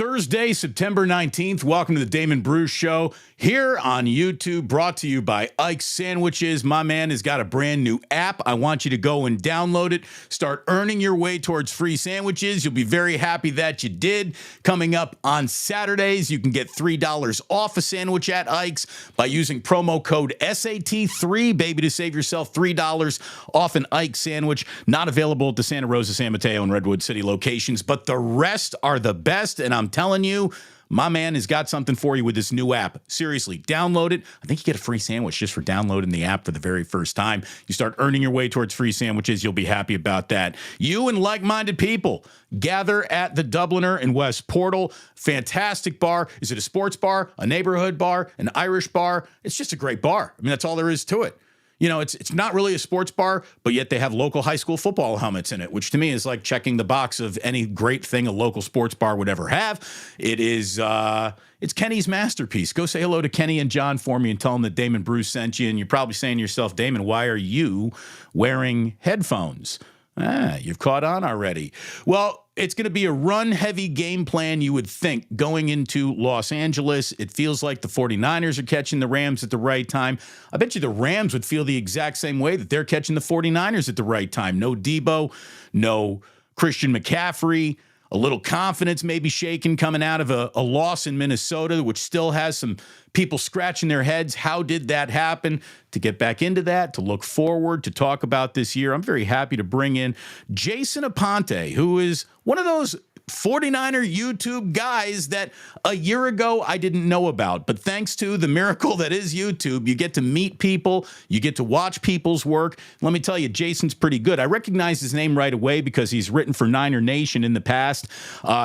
Thursday, September 19th. Welcome to the Damon Bruce Show here on YouTube, brought to you by Ike's Sandwiches. My man has got a brand new app. I want you to go and download it. Start earning your way towards free sandwiches. You'll be very happy that you did. Coming up on Saturdays, you can get $3 off a sandwich at Ike's by using promo code SAT3, baby, to save yourself $3 off an Ike's sandwich. Not available at the Santa Rosa, San Mateo, and Redwood City locations, but the rest are the best. And I'm telling you, my man has got something for you with this new app. Seriously, download it. I think you get a free sandwich just for downloading the app for the very first time. You start earning your way towards free sandwiches. You'll be happy about that. You and like-minded people gather at the Dubliner in West Portal. Fantastic bar. Is it a sports bar, a neighborhood bar, an Irish bar? It's just a great bar. I mean, that's all there is to it. You know, it's not really a sports bar, but yet they have local high school football helmets in it, which to me is like checking the box of any great thing a local sports bar would ever have. It is, it's Kenny's masterpiece. Go say hello to Kenny and John for me and tell them that Damon Bruce sent you. And you're probably saying to yourself, Damon, why are you wearing headphones? You've caught on already. Well, it's going to be a run-heavy game plan, you would think, going into Los Angeles. It feels like the 49ers are catching the Rams at the right time. I bet you the Rams would feel the exact same way that they're catching the 49ers at the right time. No Debo, no Christian McCaffrey, a little confidence maybe shaken coming out of a loss in Minnesota, which still has some people scratching their heads. How did that happen? To get back into that, to look forward, to talk about this year, I'm very happy to bring in Jason Aponte, who is one of those 49er YouTube guys that a year ago I didn't know about. But thanks to the miracle that is YouTube, you get to meet people, you get to watch people's work. Let me tell you, Jason's pretty good. I recognize his name right away because he's written for Niner Nation in the past.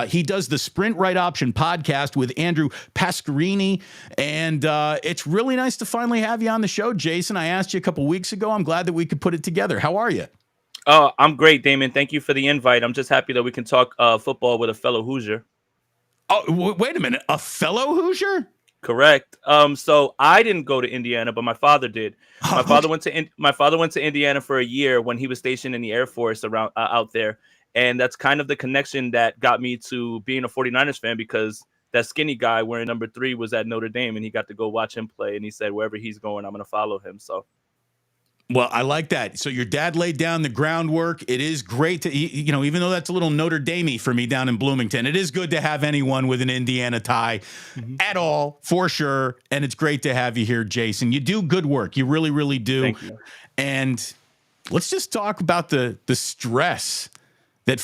He does the Sprint Right Option podcast with Andrew Pasquarini, and it's really nice to finally have you on the show, Jason. I asked you a couple weeks ago. I'm glad that we could put it together. How are you? Oh, I'm great, Damon. Thank you for the invite. I'm just happy that we can talk football with a fellow Hoosier. Oh, wait a minute. A fellow Hoosier? Correct. So I didn't go to Indiana, but my father did. My father went to Indiana for a year when he was stationed in the Air Force around out there. And that's kind of the connection that got me to being a 49ers fan, because that skinny guy wearing number 3 was at Notre Dame, and he got to go watch him play. And he said, wherever he's going, I'm going to follow him. So. Well, I like that. So your dad laid down the groundwork. It is great to, you know, even though that's a little Notre Dame-y for me down in Bloomington, it is good to have anyone with an Indiana tie at all, for sure. And it's great to have you here, Jason. You do good work. You really, really do. Thank you. And let's just talk about the stress that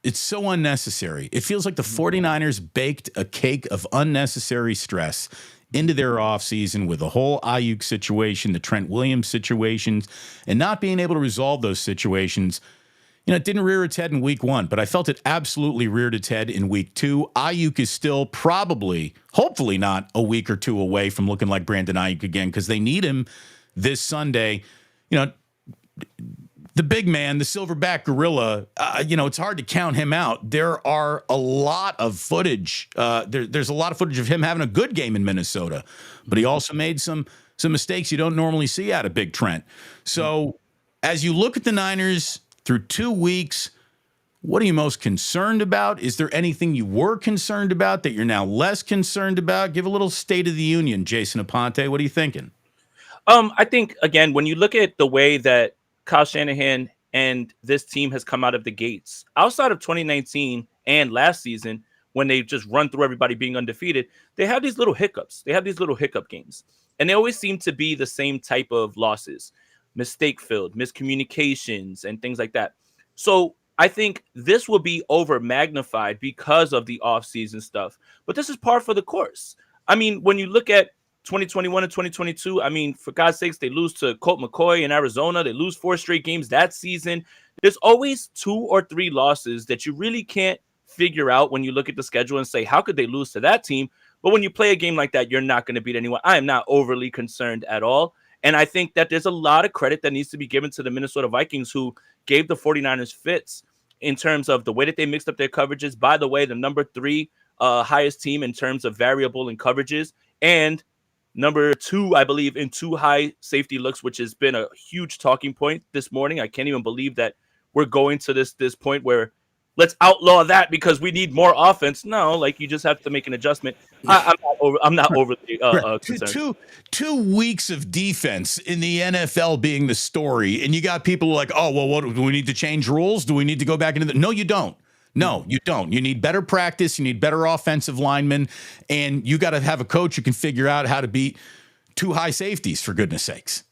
it's so unnecessary. It feels like the 49ers baked a cake of unnecessary stress into their offseason with the whole Ayuk situation, the Trent Williams situations, and not being able to resolve those situations. You know, it didn't rear its head in week 1, but I felt it absolutely reared its head in week 2. Ayuk is still probably, hopefully not, a week or 2 away from looking like Brandon Ayuk again, because they need him this Sunday. You know, the big man, the silverback gorilla, you know, it's hard to count him out. There are a lot of footage. There's a lot of footage of him having a good game in Minnesota, but he also made some mistakes you don't normally see out of Big Trent. So as you look at the Niners through 2 weeks, what are you most concerned about? Is there anything you were concerned about that you're now less concerned about? Give a little State of the Union, Jason Aponte. What are you thinking? I think, again, when you look at the way that Kyle Shanahan and this team has come out of the gates, outside of 2019 and last season, when they just run through everybody being undefeated, they have these little hiccups. They have these little hiccup games, and they always seem to be the same type of losses, mistake-filled, miscommunications, and things like that. So I think this will be over magnified because of the offseason stuff, but this is par for the course. I mean, when you look at 2021 and 2022, I mean, for God's sakes, they lose to Colt McCoy in Arizona. They lose 4 straight games that season. There's always 2 or 3 losses that you really can't figure out when you look at the schedule and say, how could they lose to that team? But when you play a game like that, you're not going to beat anyone. I am not overly concerned at all. And I think that there's a lot of credit that needs to be given to the Minnesota Vikings, who gave the 49ers fits in terms of the way that they mixed up their coverages. By the way, the number 3 highest team in terms of variable in coverages, and number 2, I believe, in 2 high safety looks, which has been a huge talking point this morning. I can't even believe that we're going to this point where let's outlaw that because we need more offense. No, like you just have to make an adjustment. I'm not overly Right. concerned. Two weeks of defense in the NFL being the story, and you got people like, oh, well, what do we need to change rules? Do we need to go back into the? No, you don't. No, you don't. You need better practice. You need better offensive linemen, and you got to have a coach who can figure out how to beat two high safeties, for goodness sakes.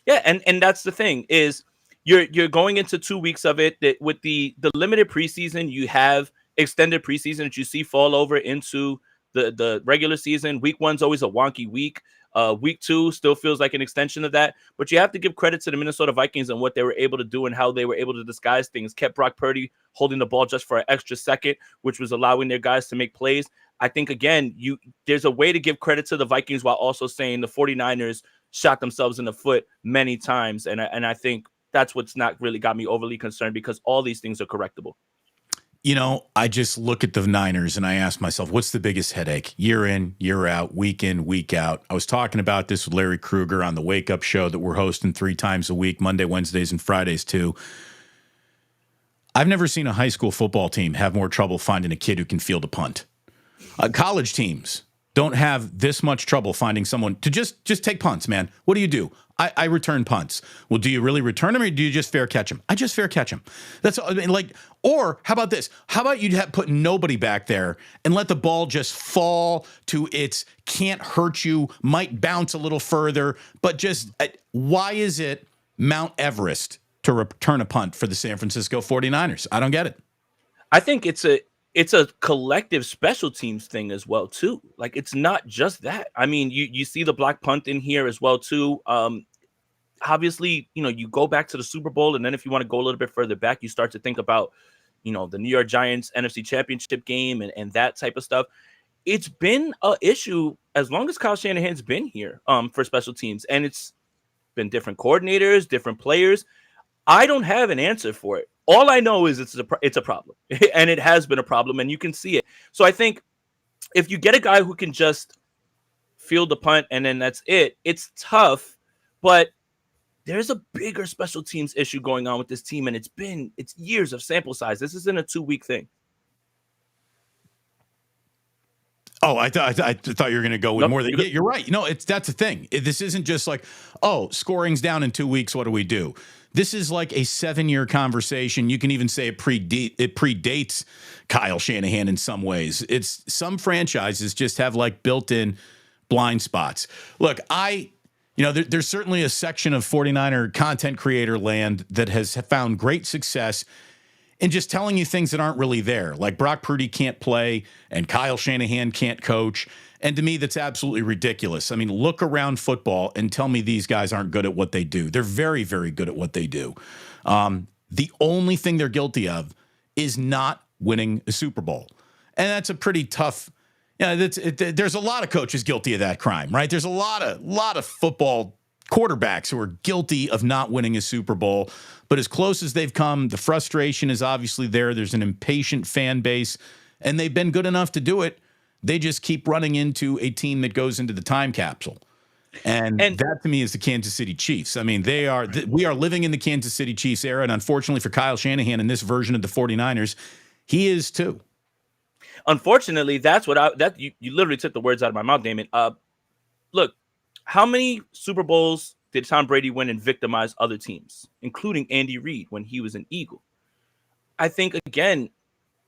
Yeah, and that's the thing is you're going into 2 weeks of it that with the limited preseason, you have extended preseason that you see fall over into the regular season. Week 1's always a wonky week. Week 2 still feels like an extension of that, but you have to give credit to the Minnesota Vikings and what they were able to do and how they were able to disguise things. Kept Brock Purdy holding the ball just for an extra second, which was allowing their guys to make plays. I think, again, there's a way to give credit to the Vikings while also saying the 49ers shot themselves in the foot many times. And I think that's what's not really got me overly concerned because all these things are correctable. You know, I just look at the Niners and I ask myself, what's the biggest headache? Year in, year out, week in, week out. I was talking about this with Larry Krueger on the Wake Up Show that we're hosting 3 times a week, Monday, Wednesdays, and Fridays too. I've never seen a high school football team have more trouble finding a kid who can field a punt. College teams don't have this much trouble finding someone to just take punts, man. What do? I return punts. Well, do you really return them or do you just fair catch them? I just fair catch them. That's I mean, like, or how about this? How about you put nobody back there and let the ball just fall to its can't hurt you, might bounce a little further, but just why is it Mount Everest to return a punt for the San Francisco 49ers? I don't get it. I think it's a collective special teams thing as well too. Like it's not just that. I mean, you see the block punt in here as well too. Obviously, you go back to the Super Bowl, and then if you want to go a little bit further back, you start to think about, the New York Giants NFC Championship game and that type of stuff. It's been an issue as long as Kyle Shanahan's been here for special teams, and it's been different coordinators, different players. I don't have an answer for it. All I know is it's a problem, and it has been a problem, and you can see it. So I think if you get a guy who can just field the punt and then that's it, it's tough, but there's a bigger special teams issue going on with this team, and it's years of sample size. This isn't a 2-week thing. Oh, I thought you were going to go with more than you're right. That's the thing. This isn't just like, oh, scoring's down in 2 weeks. What do we do? This is like a 7-year conversation. You can even say it predates Kyle Shanahan in some ways. It's some franchises just have like built-in blind spots. Look, there's certainly a section of 49er content creator land that has found great success in just telling you things that aren't really there. Like Brock Purdy can't play and Kyle Shanahan can't coach. And to me, that's absolutely ridiculous. I mean, look around football and tell me these guys aren't good at what they do. They're very, very good at what they do. The only thing they're guilty of is not winning a Super Bowl. And that's a pretty tough, there's a lot of coaches guilty of that crime, right? There's a lot of football quarterbacks who are guilty of not winning a Super Bowl. But as close as they've come, the frustration is obviously there. There's an impatient fan base, and they've been good enough to do it. They just keep running into a team that goes into the time capsule. And that to me is the Kansas City Chiefs. I mean, we are living in the Kansas City Chiefs era. And unfortunately for Kyle Shanahan and this version of the 49ers, he is too. Unfortunately, that's what you literally took the words out of my mouth, Damon. Look, how many Super Bowls did Tom Brady win and victimize other teams, including Andy Reid when he was an Eagle? I think, again,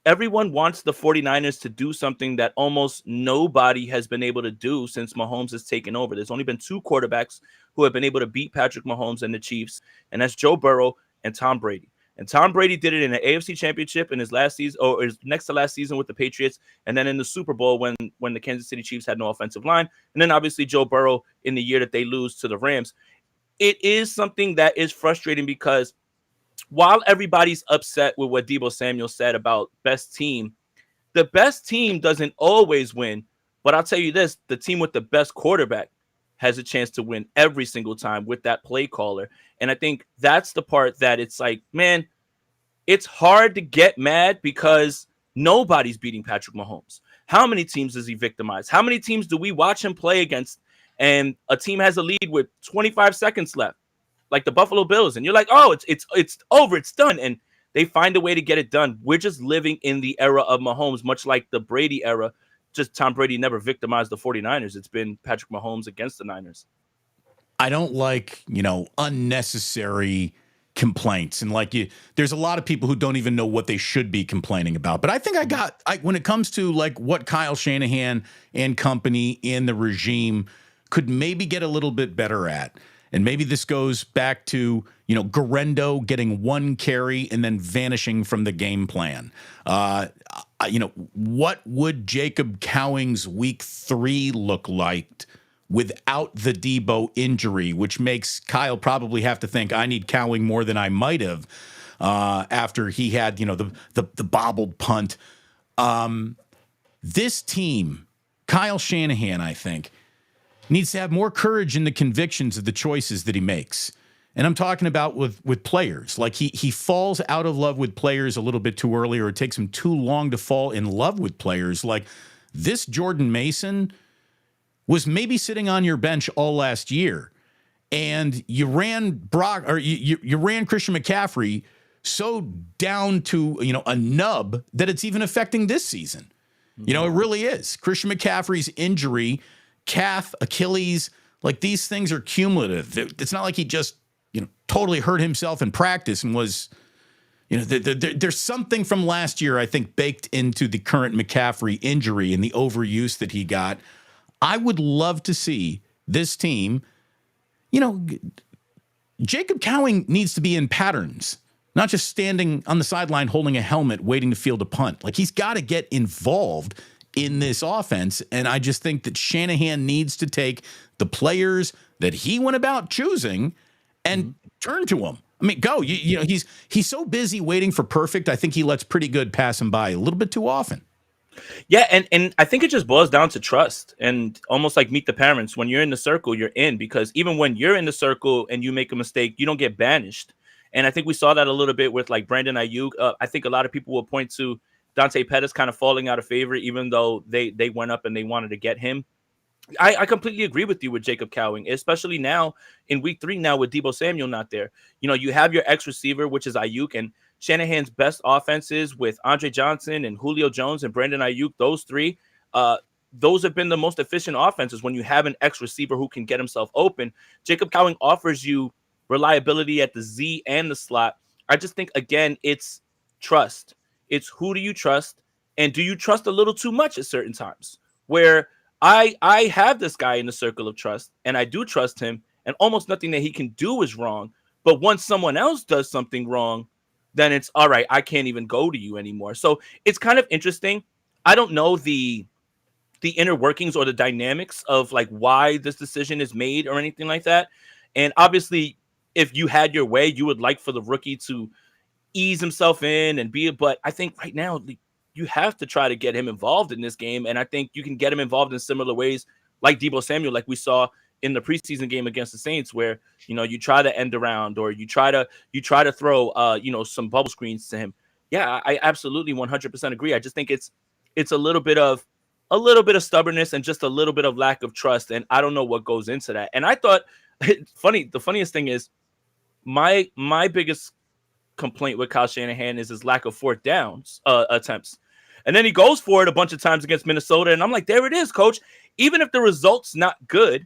everyone wants the 49ers to do something that almost nobody has been able to do since Mahomes has taken over. There's only been 2 quarterbacks who have been able to beat Patrick Mahomes and the Chiefs, and that's Joe Burrow and Tom Brady. And Tom Brady did it in the AFC Championship in his last season, or his next to last season with the Patriots, and then in the Super Bowl when the Kansas City Chiefs had no offensive line, and then obviously Joe Burrow in the year that they lose to the Rams. It is something that is frustrating because while everybody's upset with what Deebo Samuel said about best team, the best team doesn't always win. But I'll tell you this, the team with the best quarterback has a chance to win every single time with that play caller. And I think that's the part that it's like, man, it's hard to get mad because nobody's beating Patrick Mahomes. How many teams does he victimize? How many teams do we watch him play against and a team has a lead with 25 seconds left, like the Buffalo Bills, and you're like, oh, it's over, it's done. And They find a way to get it done. We're just living in the era of Mahomes, much like the Brady era. Just Tom Brady never victimized the 49ers. It's been Patrick Mahomes against the Niners. I don't like, unnecessary complaints. And there's a lot of people who don't even know what they should be complaining about. But I think when it comes to what Kyle Shanahan and company in the regime could maybe get a little bit better at. And maybe this goes back to, Guerrero getting one carry and then vanishing from the game plan. What would Jacob Cowing's week 3 look like without the Debo injury, which makes Kyle probably have to think, I need Cowing more than I might have after he had, the bobbled punt. This team, Kyle Shanahan, I think, needs to have more courage in the convictions of the choices that he makes. And I'm talking about with players. He falls out of love with players a little bit too early, or it takes him too long to fall in love with players. Like this Jordan Mason was maybe sitting on your bench all last year, and you ran you ran Christian McCaffrey so down to a nub that it's even affecting this season. It really is. Christian McCaffrey's injury, calf, Achilles, these things are cumulative. It's not like he just totally hurt himself in practice and was. There's something from last year, I think, baked into the current McCaffrey injury and the overuse that he got. I would love to see this team, Jacob Cowing needs to be in patterns, not just standing on the sideline holding a helmet waiting to field a punt. He's got to get involved in this offense, and I just think that Shanahan needs to take the players that he went about choosing and turn to them. I mean, go. He's so busy waiting for perfect. I think he lets pretty good pass him by a little bit too often. Yeah, and I think it just boils down to trust, and almost like Meet the Parents. When you're in the circle, you're in, because even when you're in the circle and you make a mistake, you don't get banished. And I think we saw that a little bit with Brandon Ayuk. I think a lot of people will point to Dante Pettis kind of falling out of favor, even though they went up and they wanted to get him. I completely agree with you with Jacob Cowing, especially now in week 3 now with Deebo Samuel not there. You have your X receiver, which is Ayuk, and Shanahan's best offenses with Andre Johnson and Julio Jones and Brandon Ayuk, those three, those have been the most efficient offenses when you have an X receiver who can get himself open. Jacob Cowing offers you reliability at the Z and the slot. I just think, again, it's trust. It's who do you trust, and do you trust a little too much at certain times, where I have this guy in the circle of trust, and I do trust him, and almost nothing that he can do is wrong. But once someone else does something wrong, then it's all right, I can't even go to you anymore. So it's kind of interesting. I don't know the inner workings or the dynamics of why this decision is made or anything like that. And obviously, if you had your way, you would like for the rookie to ease himself in and be, but I think right now you have to try to get him involved in this game. And I think you can get him involved in similar ways like Deebo Samuel, like we saw in the preseason game against the Saints, where, you try to end around, or you try to throw, some bubble screens to him. Yeah, I absolutely 100% agree. I just think it's a little bit of stubbornness and just a little bit of lack of trust. And I don't know what goes into that. And I thought the funniest thing is my biggest complaint with Kyle Shanahan is his lack of fourth downs attempts. And then he goes for it a bunch of times against Minnesota. And I'm like, there it is, coach. Even if the result's not good,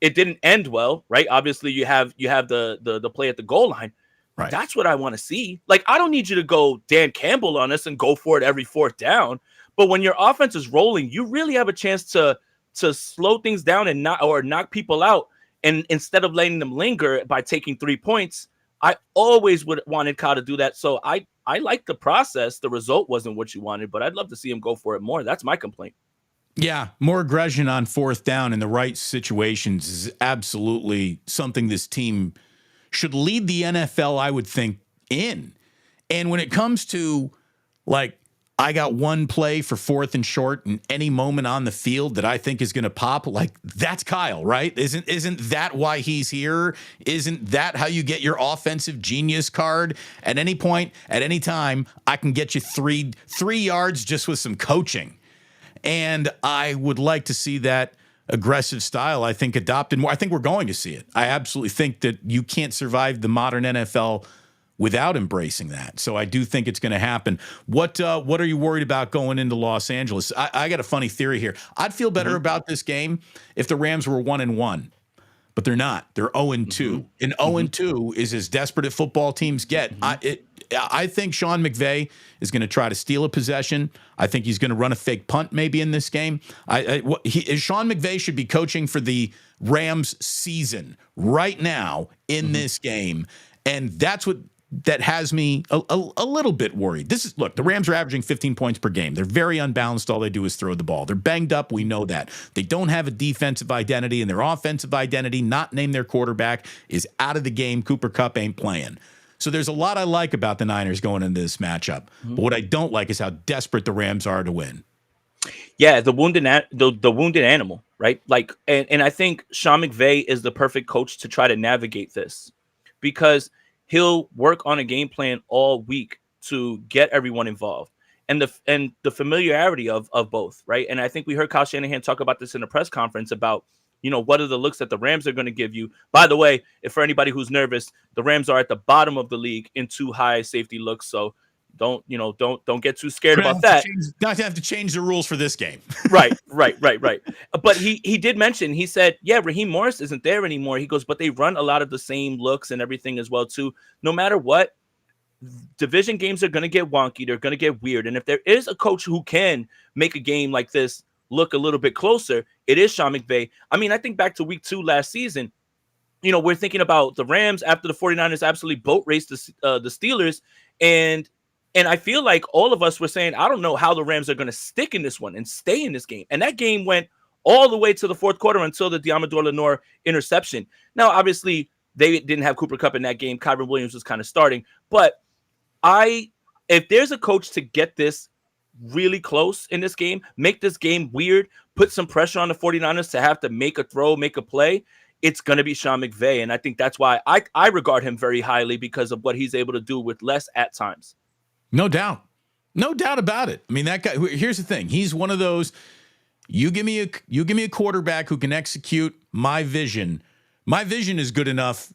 it didn't end well, right? Obviously, you have the play at the goal line. Right. That's what I want to see. I don't need you to go Dan Campbell on us and go for it every fourth down. But when your offense is rolling, you really have a chance to slow things down and knock people out. And instead of letting them linger by taking 3 points, I always wanted Kyle to do that. So I like the process. The result wasn't what you wanted, but I'd love to see him go for it more. That's my complaint. Yeah, more aggression on fourth down in the right situations is absolutely something this team should lead the NFL, I would think, in. And when it comes to, I got one play for 4th and short in any moment on the field that I think is going to pop, that's Kyle, right? Isn't that why he's here? Isn't that how you get your offensive genius card? At any point, at any time, I can get you three yards just with some coaching. And I would like to see that aggressive style, I think, adopted more. I think we're going to see it. I absolutely think that you can't survive the modern NFL without embracing that. So I do think it's going to happen. What are you worried about going into Los Angeles? I got a funny theory here. I'd feel better about this game if the Rams were 1-1. But they're not. They're 0-2. And 0-2 is as desperate as football teams get. I think Sean McVay is going to try to steal a possession. I think he's going to run a fake punt maybe in this game. Sean McVay should be coaching for the Rams season right now in this game. And that's what that has me a little bit worried. Look, the Rams are averaging 15 points per game. They're very unbalanced. All they do is throw the ball. They're banged up. We know that. They don't have a defensive identity, and their offensive identity, not named their quarterback, is out of the game. Cooper Kupp ain't playing. So there's a lot I like about the Niners going into this matchup. But what I don't like is how desperate the Rams are to win. Yeah, the wounded animal, right? Like, and I think Sean McVay is the perfect coach to try to navigate this, because he'll work on a game plan all week to get everyone involved, and the familiarity of both, right? And I think we heard Kyle Shanahan talk about this in a press conference about, what are the looks that the Rams are going to give you. By the way, if for anybody who's nervous, the Rams are at the bottom of the league in too high safety looks. So don't get too scared about that. Not to have to change the rules for this game. Right. But he did mention, he said, yeah, Raheem Morris isn't there anymore. He goes, but they run a lot of the same looks and everything as well too. No matter what, division games are going to get wonky. They're going to get weird. And if there is a coach who can make a game like this look a little bit closer, it is Sean McVay. I mean, I think back to week 2 last season, we're thinking about the Rams after the 49ers absolutely boat raced the Steelers. And I feel like all of us were saying, I don't know how the Rams are going to stick in this one and stay in this game. And that game went all the way to the fourth quarter until the Diamador Lenore interception. Now, obviously, they didn't have Cooper Kupp in that game. Kyron Williams was kind of starting. But if there's a coach to get this really close in this game, make this game weird, put some pressure on the 49ers to have to make a throw, make a play, it's going to be Sean McVay. And I think that's why I regard him very highly, because of what he's able to do with less at times. No doubt about it. I mean, that guy, here's the thing. He's one of those, you give me a quarterback who can execute my vision. My vision is good enough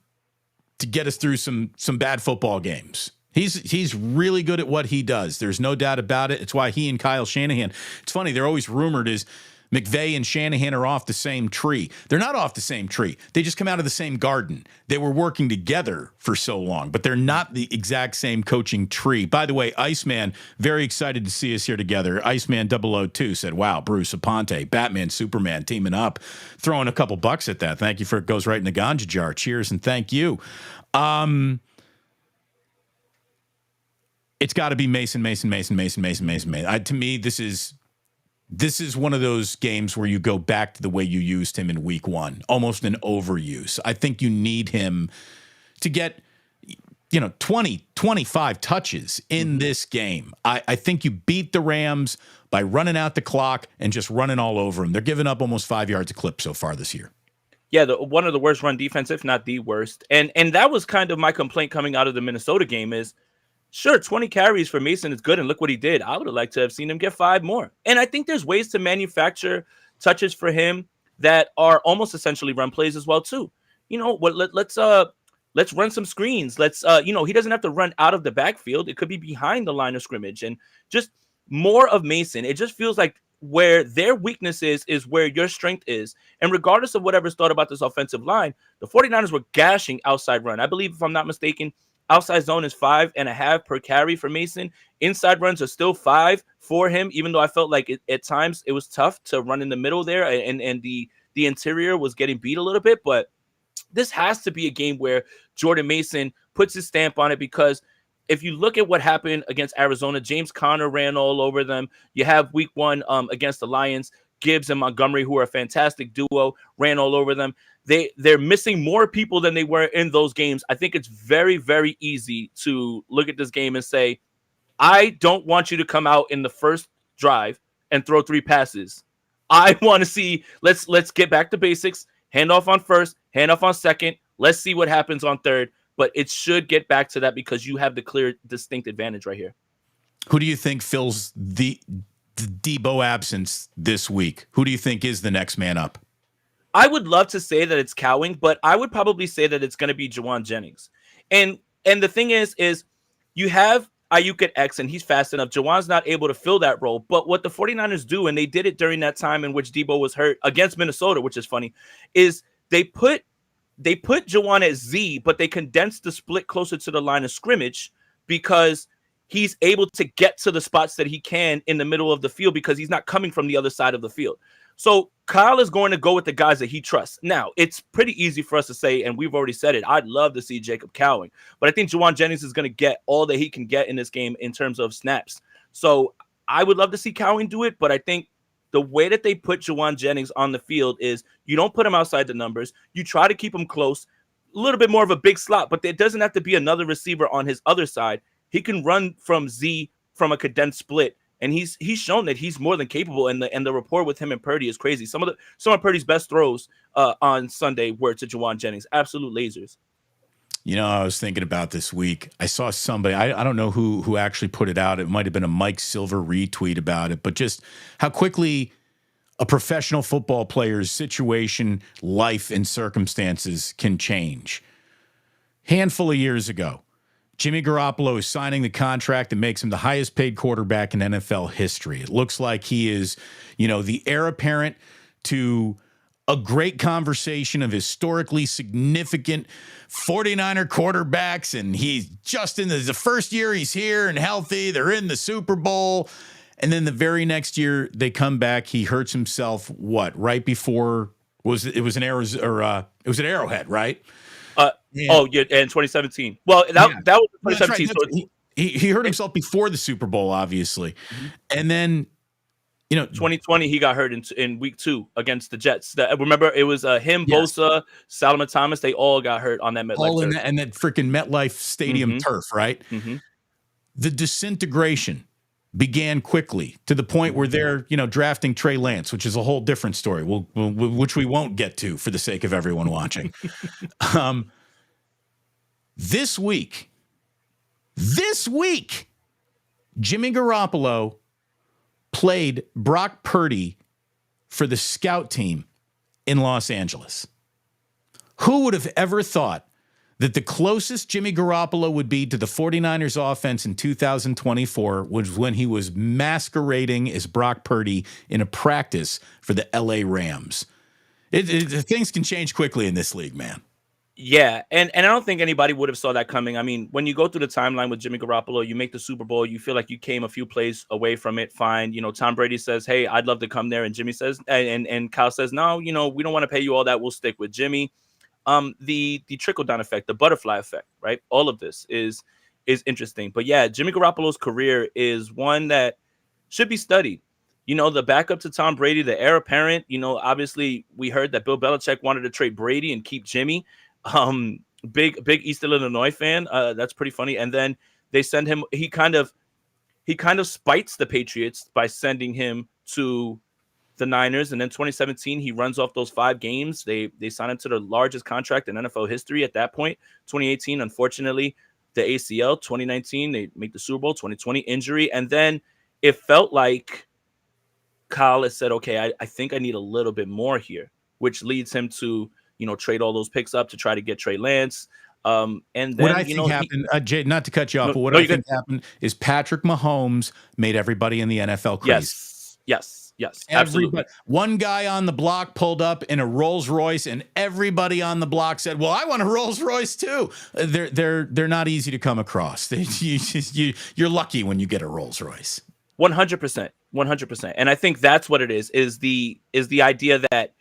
to get us through some bad football games. He's really good at what he does. There's no doubt about it. It's why he and Kyle Shanahan, it's funny, they're always rumored as McVay and Shanahan are off the same tree. They're not off the same tree. They just come out of the same garden. They were working together for so long, but they're not the exact same coaching tree. By the way, Iceman, very excited to see us here together. Iceman 002 said, wow, Bruce, Aponte, Batman, Superman teaming up, throwing a couple bucks at that. Thank you for it. Goes right in the ganja jar. Cheers and thank you. It's got to be Mason. To me, this is one of those games where you go back to the way you used him in week 1, almost an overuse. I think you need him to get, 20, 25 touches in this game. I think you beat the Rams by running out the clock and just running all over them. They're giving up almost 5 yards a clip so far this year. Yeah, one of the worst run defense, if not the worst. And that was kind of my complaint coming out of the Minnesota game is, sure, 20 carries for Mason is good, and look what he did. I would have liked to have seen him get 5 more. And I think there's ways to manufacture touches for him that are almost essentially run plays as well too. Let's run some screens. He doesn't have to run out of the backfield. It could be behind the line of scrimmage, and just more of Mason. It just feels like where their weakness is where your strength is. And regardless of whatever's thought about this offensive line, the 49ers were gashing outside run. I believe, if I'm not mistaken, outside zone is 5.5 per carry for Mason. Inside runs are still 5 for him, even though I felt like at times it was tough to run in the middle there, and the interior was getting beat a little bit. But this has to be a game where Jordan Mason puts his stamp on it, because if you look at what happened against Arizona, James Conner ran all over them. You have week 1 against the Lions, Gibbs and Montgomery, who are a fantastic duo, ran all over them. They're missing more people than they were in those games. I think it's very, very easy to look at this game and say, I don't want you to come out in the first drive and throw 3 passes. I want to see, let's get back to basics, hand off on first, hand off on second. Let's see what happens on third. But it should get back to that, because you have the clear, distinct advantage right here. Who do you think fills the Debo absence this week? Who do you think is the next man up? I would love to say that it's Cowing, but I would probably say that it's going to be Juwan Jennings. And And the thing is you have Ayuk at X, and he's fast enough. Jawan's not able to fill that role. But what the 49ers do, and they did it during that time in which Debo was hurt against Minnesota, which is funny, is they put Jawan at Z, but they condensed the split closer to the line of scrimmage because he's able to get to the spots that he can in the middle of the field because he's not coming from the other side of the field. So Kyle is going to go with the guys that he trusts. Now, it's pretty easy for us to say, and we've already said it, I'd love to see Jacob Cowing, but I think Juwan Jennings is going to get all that he can get in this game in terms of snaps. So I would love to see Cowing do it, but I think the way that they put Juwan Jennings on the field is you don't put him outside the numbers. You try to keep him close, a little bit more of a big slot, but there doesn't have to be another receiver on his other side. He can run from Z from a condensed split. And he's shown that he's more than capable, and the rapport with him and Purdy is crazy. Some of Purdy's best throws on Sunday were to Juwan Jennings, absolute lasers. You know, I was thinking about this week. I saw somebody, I don't know who actually put it out. It might have been a Mike Silver retweet about it, but just how quickly a professional football player's situation, life, and circumstances can change. Handful of years ago, Jimmy Garoppolo is signing the contract that makes him the highest paid quarterback in NFL history. It looks like he is, the heir apparent to a great conversation of historically significant 49er quarterbacks. And he's just in the first year he's here and healthy. They're in the Super Bowl. And then the very next year they come back. He hurts himself. Right before it was an Arrowhead, right? Yeah, in 2017. Well, that was 2017. Right. So he hurt himself before the Super Bowl, obviously. Mm-hmm. And then, 2020, he got hurt in week 2 against the Jets. Remember, it was him, yes. Bosa, Solomon Thomas. They all got hurt on that MetLife turf. And that freaking MetLife Stadium turf, right? Mm-hmm. The disintegration began quickly to the point where they're, drafting Trey Lance, which is a whole different story, which we won't get to for the sake of everyone watching. This week, Jimmy Garoppolo played Brock Purdy for the scout team in Los Angeles. Who would have ever thought that the closest Jimmy Garoppolo would be to the 49ers offense in 2024 was when he was masquerading as Brock Purdy in a practice for the LA Rams? Things can change quickly in this league, man. Yeah, and I don't think anybody would have saw that coming. I mean, when you go through the timeline with Jimmy Garoppolo, you make the Super Bowl, you feel like you came a few plays away from it. Fine, Tom Brady says, "Hey, I'd love to come there," and Jimmy says, and Kyle says, "No, we don't want to pay you all that. We'll stick with Jimmy." The trickle down effect, the butterfly effect, right? All of this is interesting. But yeah, Jimmy Garoppolo's career is one that should be studied. The backup to Tom Brady, the heir apparent. Obviously we heard that Bill Belichick wanted to trade Brady and keep Jimmy. Big Eastern Illinois fan. That's pretty funny. And then they send him. He kind of spites the Patriots by sending him to the Niners. And then 2017, he runs off those 5 games. They sign him to the largest contract in NFL history at that point. 2018, unfortunately, the ACL. 2019, they make the Super Bowl. 2020, injury. And then it felt like Kyle has said, okay, I think I need a little bit more here, which leads him to trade all those picks up to try to get Trey Lance. And then what I think happened, Jay, not to cut you off, but what I think happened is Patrick Mahomes made everybody in the NFL crazy. Yes, absolutely. One guy on the block pulled up in a Rolls Royce, and everybody on the block said, "Well, I want a Rolls Royce too." They're not easy to come across. You're lucky when you get a Rolls Royce. 100%. And I think that's what it is the idea that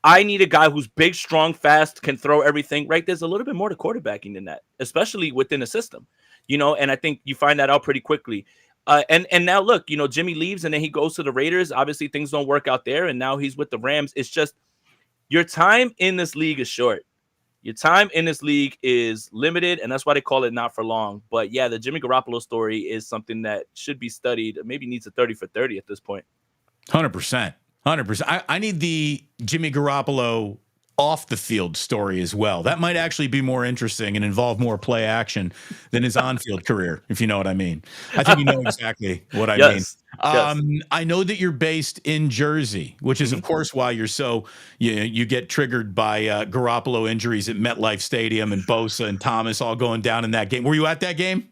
I need a guy who's big, strong, fast, can throw everything, right? There's a little bit more to quarterbacking than that, especially within a system, and I think you find that out pretty quickly. And now look, Jimmy leaves and then he goes to the Raiders. Obviously things don't work out there. And now he's with the Rams. It's just your time in this league is short. Your time in this league is limited. And that's why they call it not for long. But yeah, the Jimmy Garoppolo story is something that should be studied. Maybe needs a 30 for 30 at this point. 100%. I need the Jimmy Garoppolo off the field story as well. That might actually be more interesting and involve more play action than his on field career, if you know what I mean. I think you know exactly what I mean. Yes. Yes. I know that you're based in Jersey, which is, of course, why you're so you get triggered by Garoppolo injuries at MetLife Stadium and Bosa and Thomas all going down in that game. Were you at that game?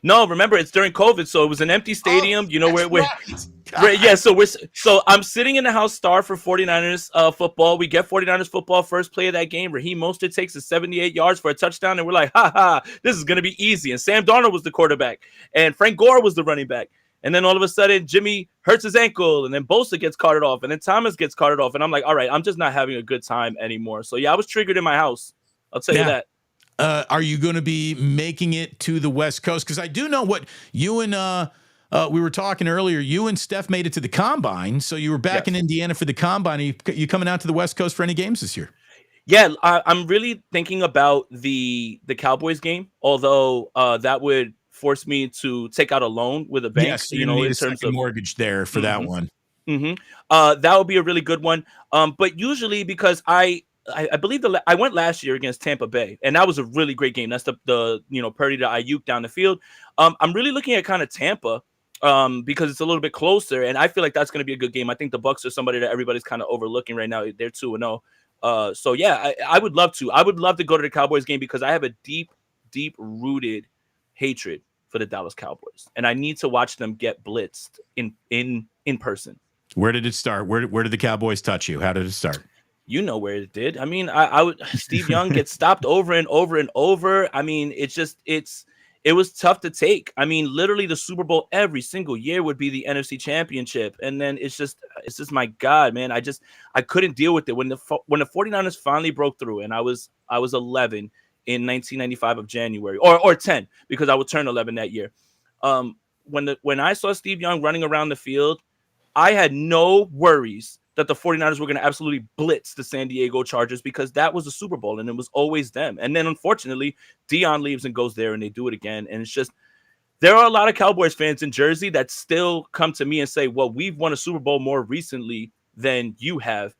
No, remember it's during COVID, so it was an empty stadium. Yeah, so I'm sitting in the house star for 49ers football. We get 49ers football first play of that game. Raheem Mostert takes it 78 yards for a touchdown, and we're like, ha ha, this is gonna be easy. And Sam Darnold was the quarterback, and Frank Gore was the running back. And then all of a sudden, Jimmy hurts his ankle, and then Bosa gets carted off, and then Thomas gets carted off, and I'm like, all right, I'm just not having a good time anymore. So yeah, I was triggered in my house. I'll tell you that. Are you going to be making it to the West Coast? Because I do know what you and we were talking earlier. You and Steph made it to the Combine, so you were back in Indiana for the Combine. Are you coming out to the West Coast for any games this year? Yeah, I'm really thinking about the Cowboys game, although that would force me to take out a loan with a bank. Yes, you need in terms of mortgage there for that one. That would be a really good one. But usually because I believe I went last year against Tampa Bay, and that was a really great game. That's the Purdy to Ayuk down the field. I'm really looking at kind of Tampa because it's a little bit closer, and I feel like that's going to be a good game. I think the Bucs are somebody that everybody's kind of overlooking right now. They're 2-0. So yeah, I would love to. I would love to go to the Cowboys game because I have a deep rooted hatred for the Dallas Cowboys, and I need to watch them get blitzed in person. Where did it start? Where did the Cowboys touch you? How did it start? You know where it did. I mean, I would Steve Young gets stopped over and over and over. I mean, it was tough to take. I mean, literally the Super Bowl every single year would be the NFC Championship. And then it's just my God, man. I couldn't deal with it. When the 49ers finally broke through, and I was 11 in 1995 of January, or 10, because I would turn 11 that year. When I saw Steve Young running around the field, I had no worries that the 49ers were going to absolutely blitz the San Diego Chargers, because that was the Super Bowl and it was always them. And then unfortunately, Dion leaves and goes there and they do it again. And it's just, there are a lot of Cowboys fans in Jersey that still come to me and say, well, we've won a Super Bowl more recently than you have.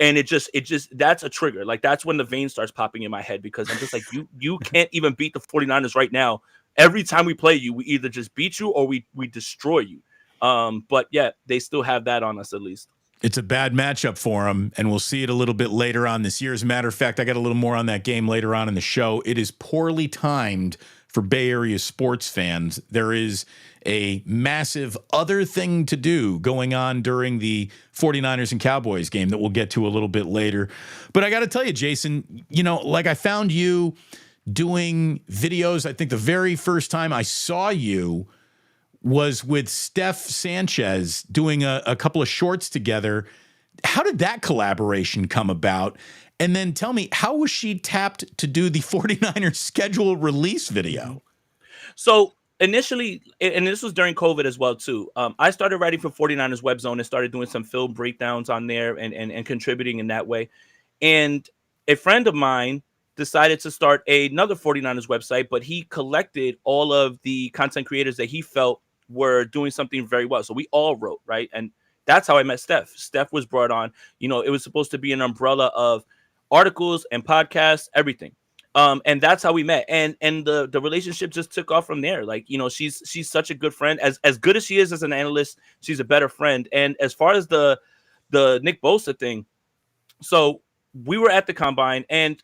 And it just that's a trigger. Like, that's when the vein starts popping in my head, because I'm just like, you can't even beat the 49ers right now. Every time we play you, we either just beat you or we destroy you. But yeah, they still have that on us at least. It's a bad matchup for them, and we'll see it a little bit later on this year. As a matter of fact, I got a little more on that game later on in the show. It is poorly timed for Bay Area sports fans. There is a massive other thing to do going on during the 49ers and Cowboys game that we'll get to a little bit later. But I got to tell you, Jason, like, I found you doing videos. I think the very first time I saw you was with Steph Sanchez doing a couple of shorts together. How did that collaboration come about? And then tell me, how was she tapped to do the 49ers schedule release video? So initially, and this was during COVID as well too, I started writing for 49ers Web Zone and started doing some film breakdowns on there and contributing in that way. And a friend of mine decided to start another 49ers website, but he collected all of the content creators that he felt were doing something very well. So we all wrote, right? And that's how I met Steph. Steph was brought on. It was supposed to be an umbrella of articles and podcasts, everything. And that's how we met. And the relationship just took off from there. Like, she's such a good friend. As good as she is as an analyst, she's a better friend. And as far as the Nick Bosa thing, so we were at the Combine, and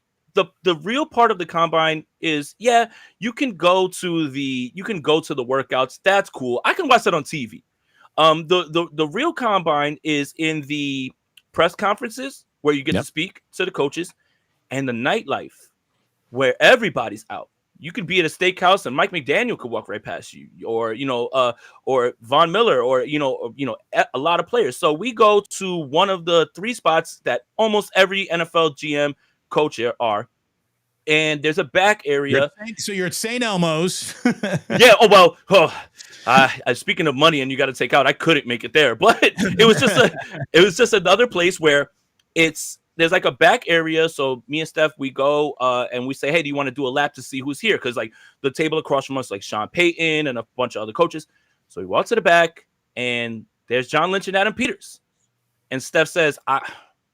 the real part of the Combine is, you can go to the workouts. That's cool. I can watch that on TV. The real Combine is in the press conferences where you get to speak to the coaches, and the nightlife where everybody's out. You could be at a steakhouse and Mike McDaniel could walk right past you, or Von Miller, or a lot of players. So we go to one of the three spots that almost every NFL GM coach here are, and there's a back area. So you're at St. Elmo's. Yeah. Oh well. Speaking of money, and you got to take out, I couldn't make it there, but it was just another place where there's like a back area. So me and Steph, we go and we say, hey, do you want to do a lap to see who's here? Because like the table across from us, like Sean Payton and a bunch of other coaches. So we walk to the back, and there's John Lynch and Adam Peters, and Steph says,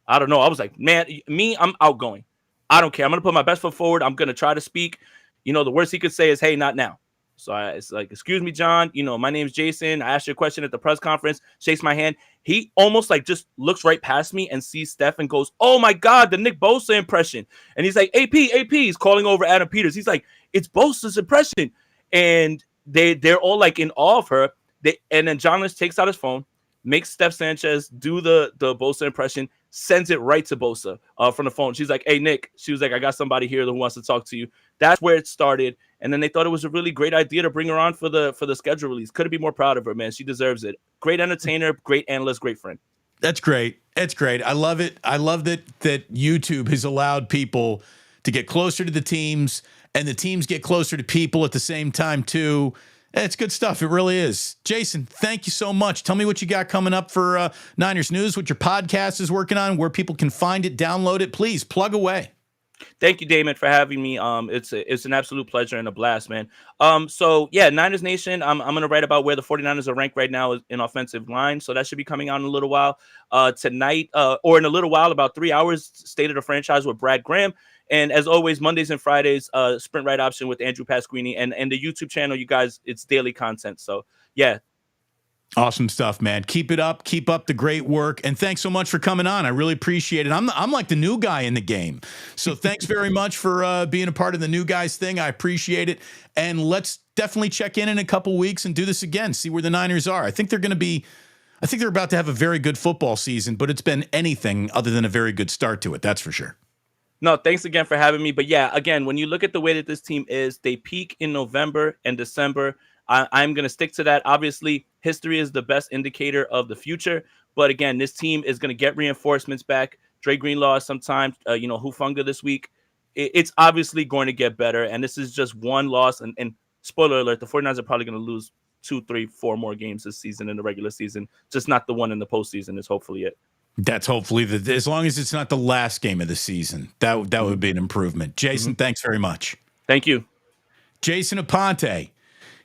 I don't know. I was like, man, I'm outgoing. I don't care. I'm going to put my best foot forward. I'm going to try to speak. The worst he could say is, hey, not now. So it's like, excuse me, John, my name's Jason. I asked you a question at the press conference, shakes my hand. He almost like just looks right past me and sees Steph and goes, oh my God, the Nick Bosa impression. And he's like, AP, he's calling over Adam Peters. He's like, it's Bosa's impression. And they're all like in awe of her. And then John Lynch takes out his phone, makes Steph Sanchez do the Bosa impression, sends it right to Bosa from the phone. She's like, hey, Nick, she was like, I got somebody here who wants to talk to you. That's where it started. And then they thought it was a really great idea to bring her on for the schedule release. Couldn't be more proud of her, man. She deserves it. Great entertainer, great analyst, great friend. That's great. That's great. I love it. I love that YouTube has allowed people to get closer to the teams, and the teams get closer to people at the same time too. It's good stuff. It really is. Jason, thank you so much. Tell me what you got coming up for Niners News, what your podcast is working on, where people can find it, download it. Please plug away. Thank you, Damon, for having me. It's an absolute pleasure and a blast, man. So yeah, Niners Nation, I'm going to write about where the 49ers are ranked right now in offensive line. So that should be coming out in a little while. Tonight, or in a little while, about 3 hours, State of the Franchise with Brad Graham. And as always, Mondays and Fridays, Sprint Right Option with Andrew Pasquini, and the YouTube channel, you guys, it's daily content. So yeah. Awesome stuff, man. Keep it up. Keep up the great work. And thanks so much for coming on. I really appreciate it. I'm like the new guy in the game. So thanks very much for being a part of the new guys thing. I appreciate it. And let's definitely check in a couple weeks and do this again, see where the Niners are. I think they're about to have a very good football season, but it's been anything other than a very good start to it. That's for sure. No, thanks again for having me. But yeah, again, when you look at the way that this team is, they peak in November and December. I'm going to stick to that. Obviously, history is the best indicator of the future. But again, this team is going to get reinforcements back. Dre Greenlaw sometime, Hufanga this week. It's obviously going to get better. And this is just one loss. And spoiler alert, the 49ers are probably going to lose 2, 3, 4 more games this season in the regular season. Just not the one in the postseason is hopefully it. That's hopefully as long as it's not the last game of the season. That would be an improvement. Jason, thanks very much. Thank you. Jason Aponte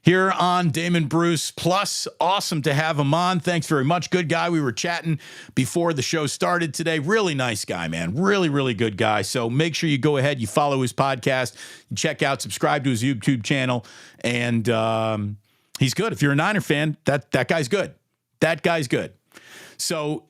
here on Damon Bruce Plus. Awesome to have him on. Thanks very much. Good guy. We were chatting before the show started today. Really nice guy, man. Really, really good guy. So make sure you go ahead, you follow his podcast, you check out, subscribe to his YouTube channel. And he's good. If you're a Niner fan, that guy's good. That guy's good. So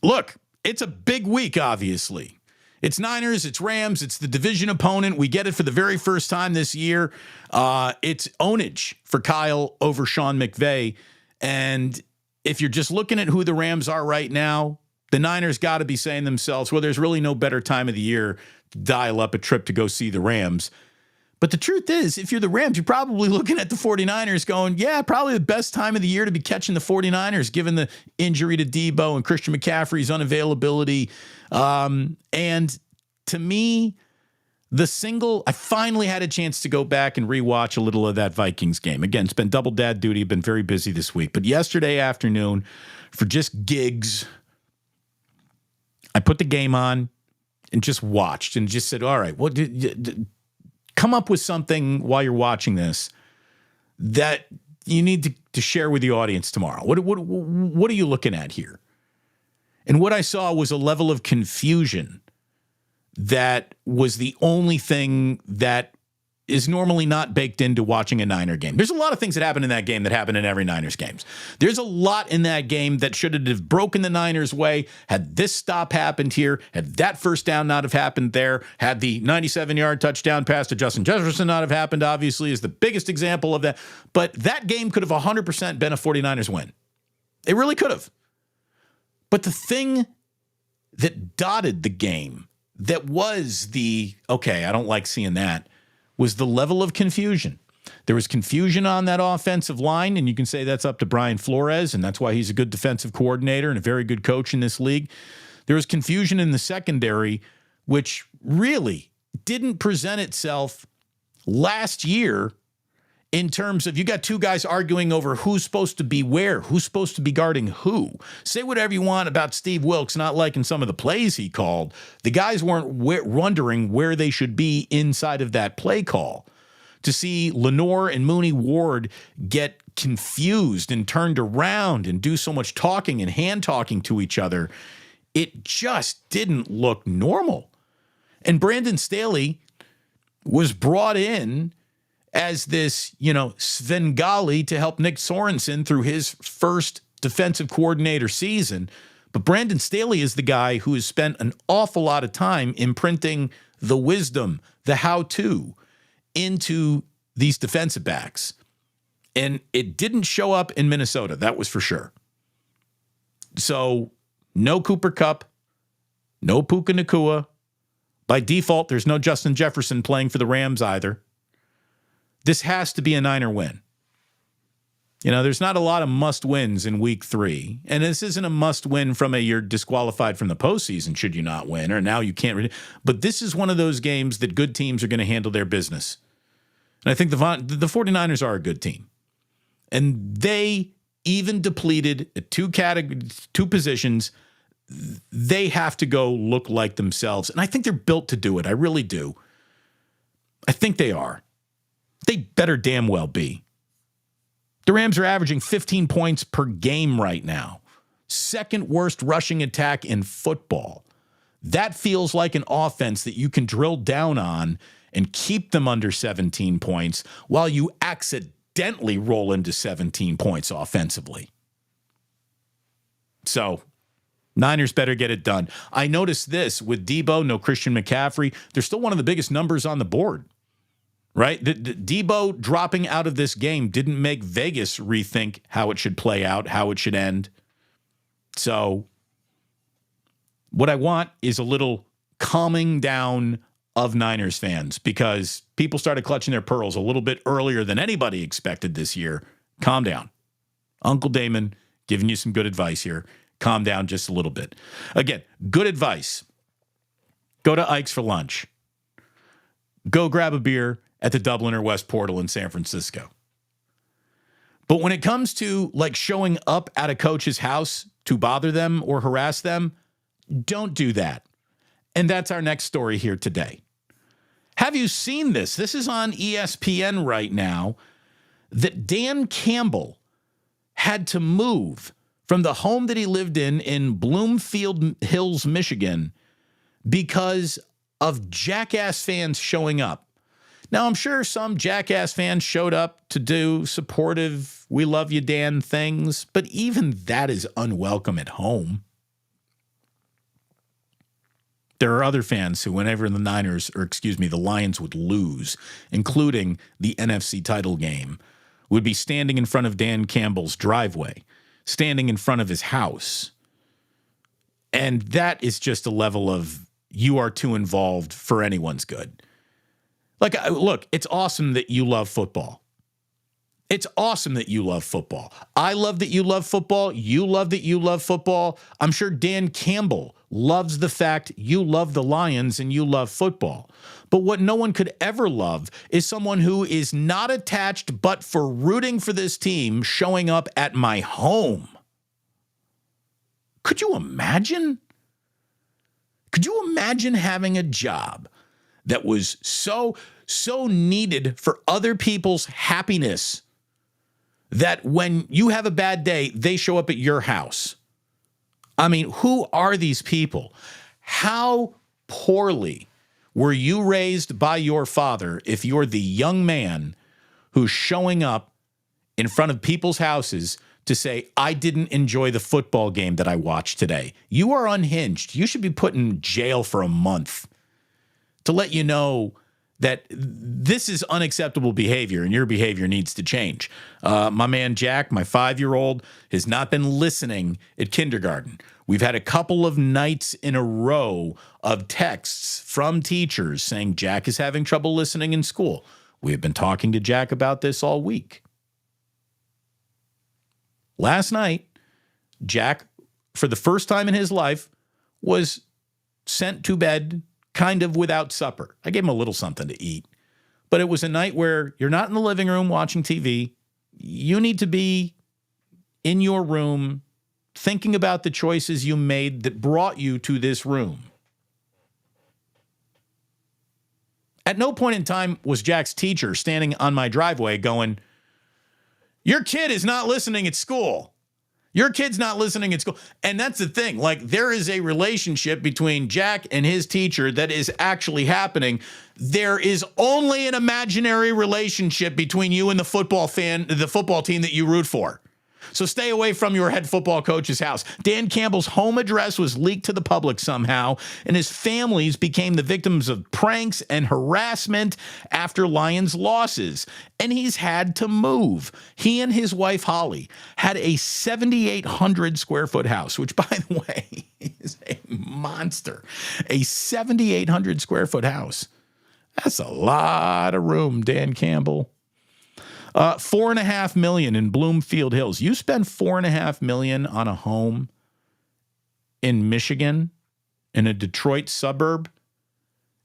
look, it's a big week, obviously. It's Niners, it's Rams, it's the division opponent. We get it for the very first time this year. It's ownage for Kyle over Sean McVay. And if you're just looking at who the Rams are right now, the Niners got to be saying to themselves, well, there's really no better time of the year to dial up a trip to go see the Rams. But the truth is, if you're the Rams, you're probably looking at the 49ers going, yeah, probably the best time of the year to be catching the 49ers, given the injury to Debo and Christian McCaffrey's unavailability. And to me, I finally had a chance to go back and rewatch a little of that Vikings game. Again, it's been double dad duty. I've been very busy this week. But yesterday afternoon, for just gigs, I put the game on and just watched and just said, all right, what come up with something while you're watching this that you need to share with the audience tomorrow. What are you looking at here? And what I saw was a level of confusion that was the only thing that is normally not baked into watching a Niner game. There's a lot of things that happen in that game that happen in every Niners games. There's a lot in that game that should have broken the Niners' way had this stop happened here, had that first down not have happened there, had the 97-yard touchdown pass to Justin Jefferson not have happened, obviously, is the biggest example of that. But that game could have 100% been a 49ers win. It really could have. But the thing that dotted the game, that was I don't like seeing that, was the level of confusion. There was confusion on that offensive line, and you can say that's up to Brian Flores, and that's why he's a good defensive coordinator and a very good coach in this league. There was confusion in the secondary, which really didn't present itself last year in terms of you got two guys arguing over who's supposed to be where, who's supposed to be guarding who. Say whatever you want about Steve Wilks not liking some of the plays he called. The guys weren't wondering where they should be inside of that play call. To see Lenore and Mooney Ward get confused and turned around and do so much talking and hand talking to each other, It just didn't look normal. And Brandon Staley was brought in as this, Svengali to help Nick Sorensen through his first defensive coordinator season. But Brandon Staley is the guy who has spent an awful lot of time imprinting the wisdom, the how-to into these defensive backs. And it didn't show up in Minnesota, that was for sure. So no Cooper Kupp, no Puka Nacua. By default, there's no Justin Jefferson playing for the Rams either. This has to be a Niner win. There's not a lot of must-wins in week 3. And this isn't a must-win from you're disqualified from the postseason should you not win, or now you can't. But this is one of those games that good teams are going to handle their business. And I think the 49ers are a good team. And they even depleted at two positions. They have to go look like themselves. And I think they're built to do it. I really do. I think they are. They better damn well be. The Rams are averaging 15 points per game right now. Second worst rushing attack in football. That feels like an offense that you can drill down on and keep them under 17 points while you accidentally roll into 17 points offensively. So, Niners better get it done. I noticed this with Debo, no Christian McCaffrey. They're still one of the biggest numbers on the board, right? The Debo dropping out of this game didn't make Vegas rethink how it should play out, how it should end. So, what I want is a little calming down of Niners fans because people started clutching their pearls a little bit earlier than anybody expected this year. Calm down. Uncle Damon giving you some good advice here. Calm down just a little bit. Again, good advice. Go to Ike's for lunch. Go grab a beer at the Dublin or West Portal in San Francisco. But when it comes to showing up at a coach's house to bother them or harass them, don't do that. And that's our next story here today. Have you seen this? This is on ESPN right now, that Dan Campbell had to move from the home that he lived in Bloomfield Hills, Michigan, because of Jackass fans showing up. Now, I'm sure some Jackass fans showed up to do supportive, we love you, Dan things, but even that is unwelcome at home. There are other fans who, whenever the Lions would lose, including the NFC title game, would be standing in front of Dan Campbell's driveway, standing in front of his house. And that is just a level of you are too involved for anyone's good. Look, it's awesome that you love football. It's awesome that you love football. I love that you love football. You love that you love football. I'm sure Dan Campbell loves the fact you love the Lions and you love football. But what no one could ever love is someone who is not attached but for rooting for this team showing up at my home. Could you imagine? Could you imagine having a job that was so needed for other people's happiness that when you have a bad day, they show up at your house? I mean, who are these people? How poorly were you raised by your father if you're the young man who's showing up in front of people's houses to say, I didn't enjoy the football game that I watched today? You are unhinged. You should be put in jail for a month to let you know that this is unacceptable behavior and your behavior needs to change. My man Jack, my 5-year-old, has not been listening at kindergarten. We've had a couple of nights in a row of texts from teachers saying Jack is having trouble listening in school. We have been talking to Jack about this all week. Last night, Jack, for the first time in his life, was sent to bed kind of without supper. I gave him a little something to eat. But it was a night where you're not in the living room watching TV. You need to be in your room thinking about the choices you made that brought you to this room. At no point in time was Jack's teacher standing on my driveway going, your kid is not listening at school. Your kid's not listening in school. And that's the thing. Like, there is a relationship between Jack and his teacher that is actually happening. There is only an imaginary relationship between you and the football team that you root for. So stay away from your head football coach's house. Dan Campbell's home address was leaked to the public somehow, and his families became the victims of pranks and harassment after Lions losses. And he's had to move. He and his wife, Holly, had a 7,800 square foot house, which, by the way, is a monster. A 7,800 square foot house. That's a lot of room, Dan Campbell. $4.5 million in Bloomfield Hills. You spend $4.5 million on a home in Michigan, in a Detroit suburb.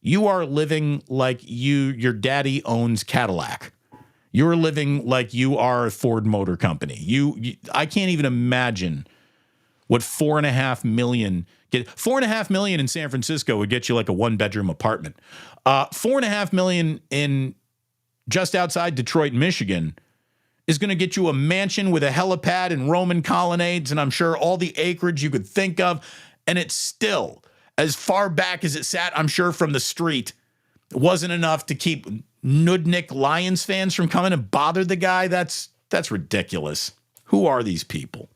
You are living like your daddy owns Cadillac. You're living like you are Ford Motor Company. I can't even imagine what $4.5 million get. $4.5 million in San Francisco would get you like a 1-bedroom apartment. $4.5 million in just outside Detroit, Michigan, is going to get you a mansion with a helipad and Roman colonnades, and I'm sure all the acreage you could think of. And it's still, as far back as it sat, I'm sure from the street, wasn't enough to keep Nudnik Lions fans from coming and bother the guy. That's ridiculous. Who are these people?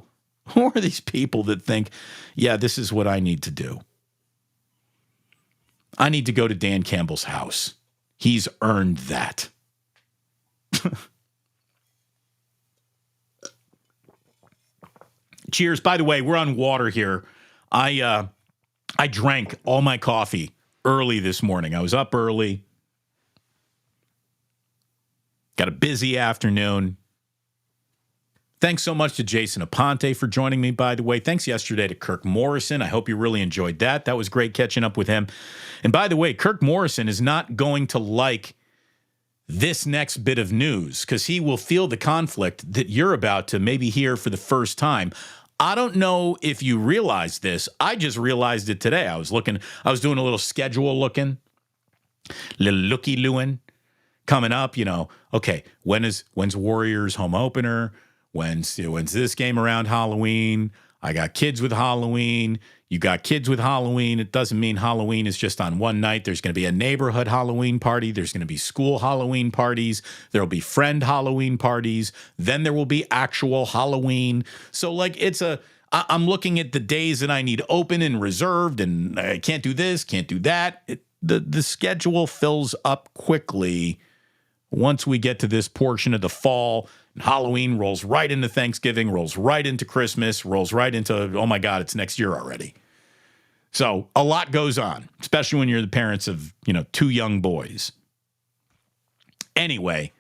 Who are these people that think, yeah, this is what I need to do? I need to go to Dan Campbell's house. He's earned that. Cheers. By the way, we're on water here. I drank all my coffee early this morning. I was up early. Got a busy afternoon. Thanks so much to Jason Aponte for joining me, by the way. Thanks yesterday to Kirk Morrison. I hope you really enjoyed that. That was great catching up with him. And by the way, Kirk Morrison is not going to like this next bit of news because he will feel the conflict that you're about to maybe hear for the first time. I don't know if you realize this. I just realized it today. I was doing a little schedule looking, little looky-looing coming up, okay, when's Warriors home opener? When's this game around Halloween? I got kids with Halloween. You got kids with Halloween. It doesn't mean Halloween is just on one night. There's going to be a neighborhood Halloween party. There's going to be school Halloween parties. There will be friend Halloween parties. Then there will be actual Halloween. So I'm looking at the days that I need open and reserved, and I can't do this, can't do that. The schedule fills up quickly once we get to this portion of the fall. Halloween rolls right into Thanksgiving, rolls right into Christmas, rolls right into, oh my God, it's next year already. So a lot goes on, especially when you're the parents of, 2 young boys. Anyway,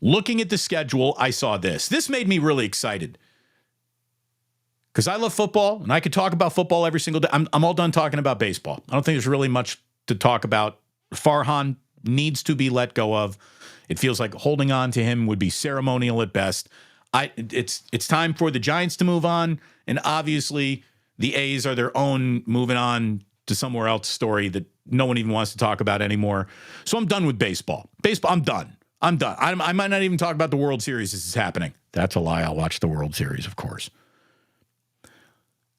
looking at the schedule, I saw this. This made me really excited because I love football and I could talk about football every single day. I'm all done talking about baseball. I don't think there's really much to talk about. Farhan needs to be let go of. It feels like holding on to him would be ceremonial at best. It's time for the Giants to move on, and obviously the A's are their own moving on to somewhere else story that no one even wants to talk about anymore. So I'm done with baseball. I'm done. I might not even talk about the World Series as it's happening. That's a lie. I'll watch the World Series, of course.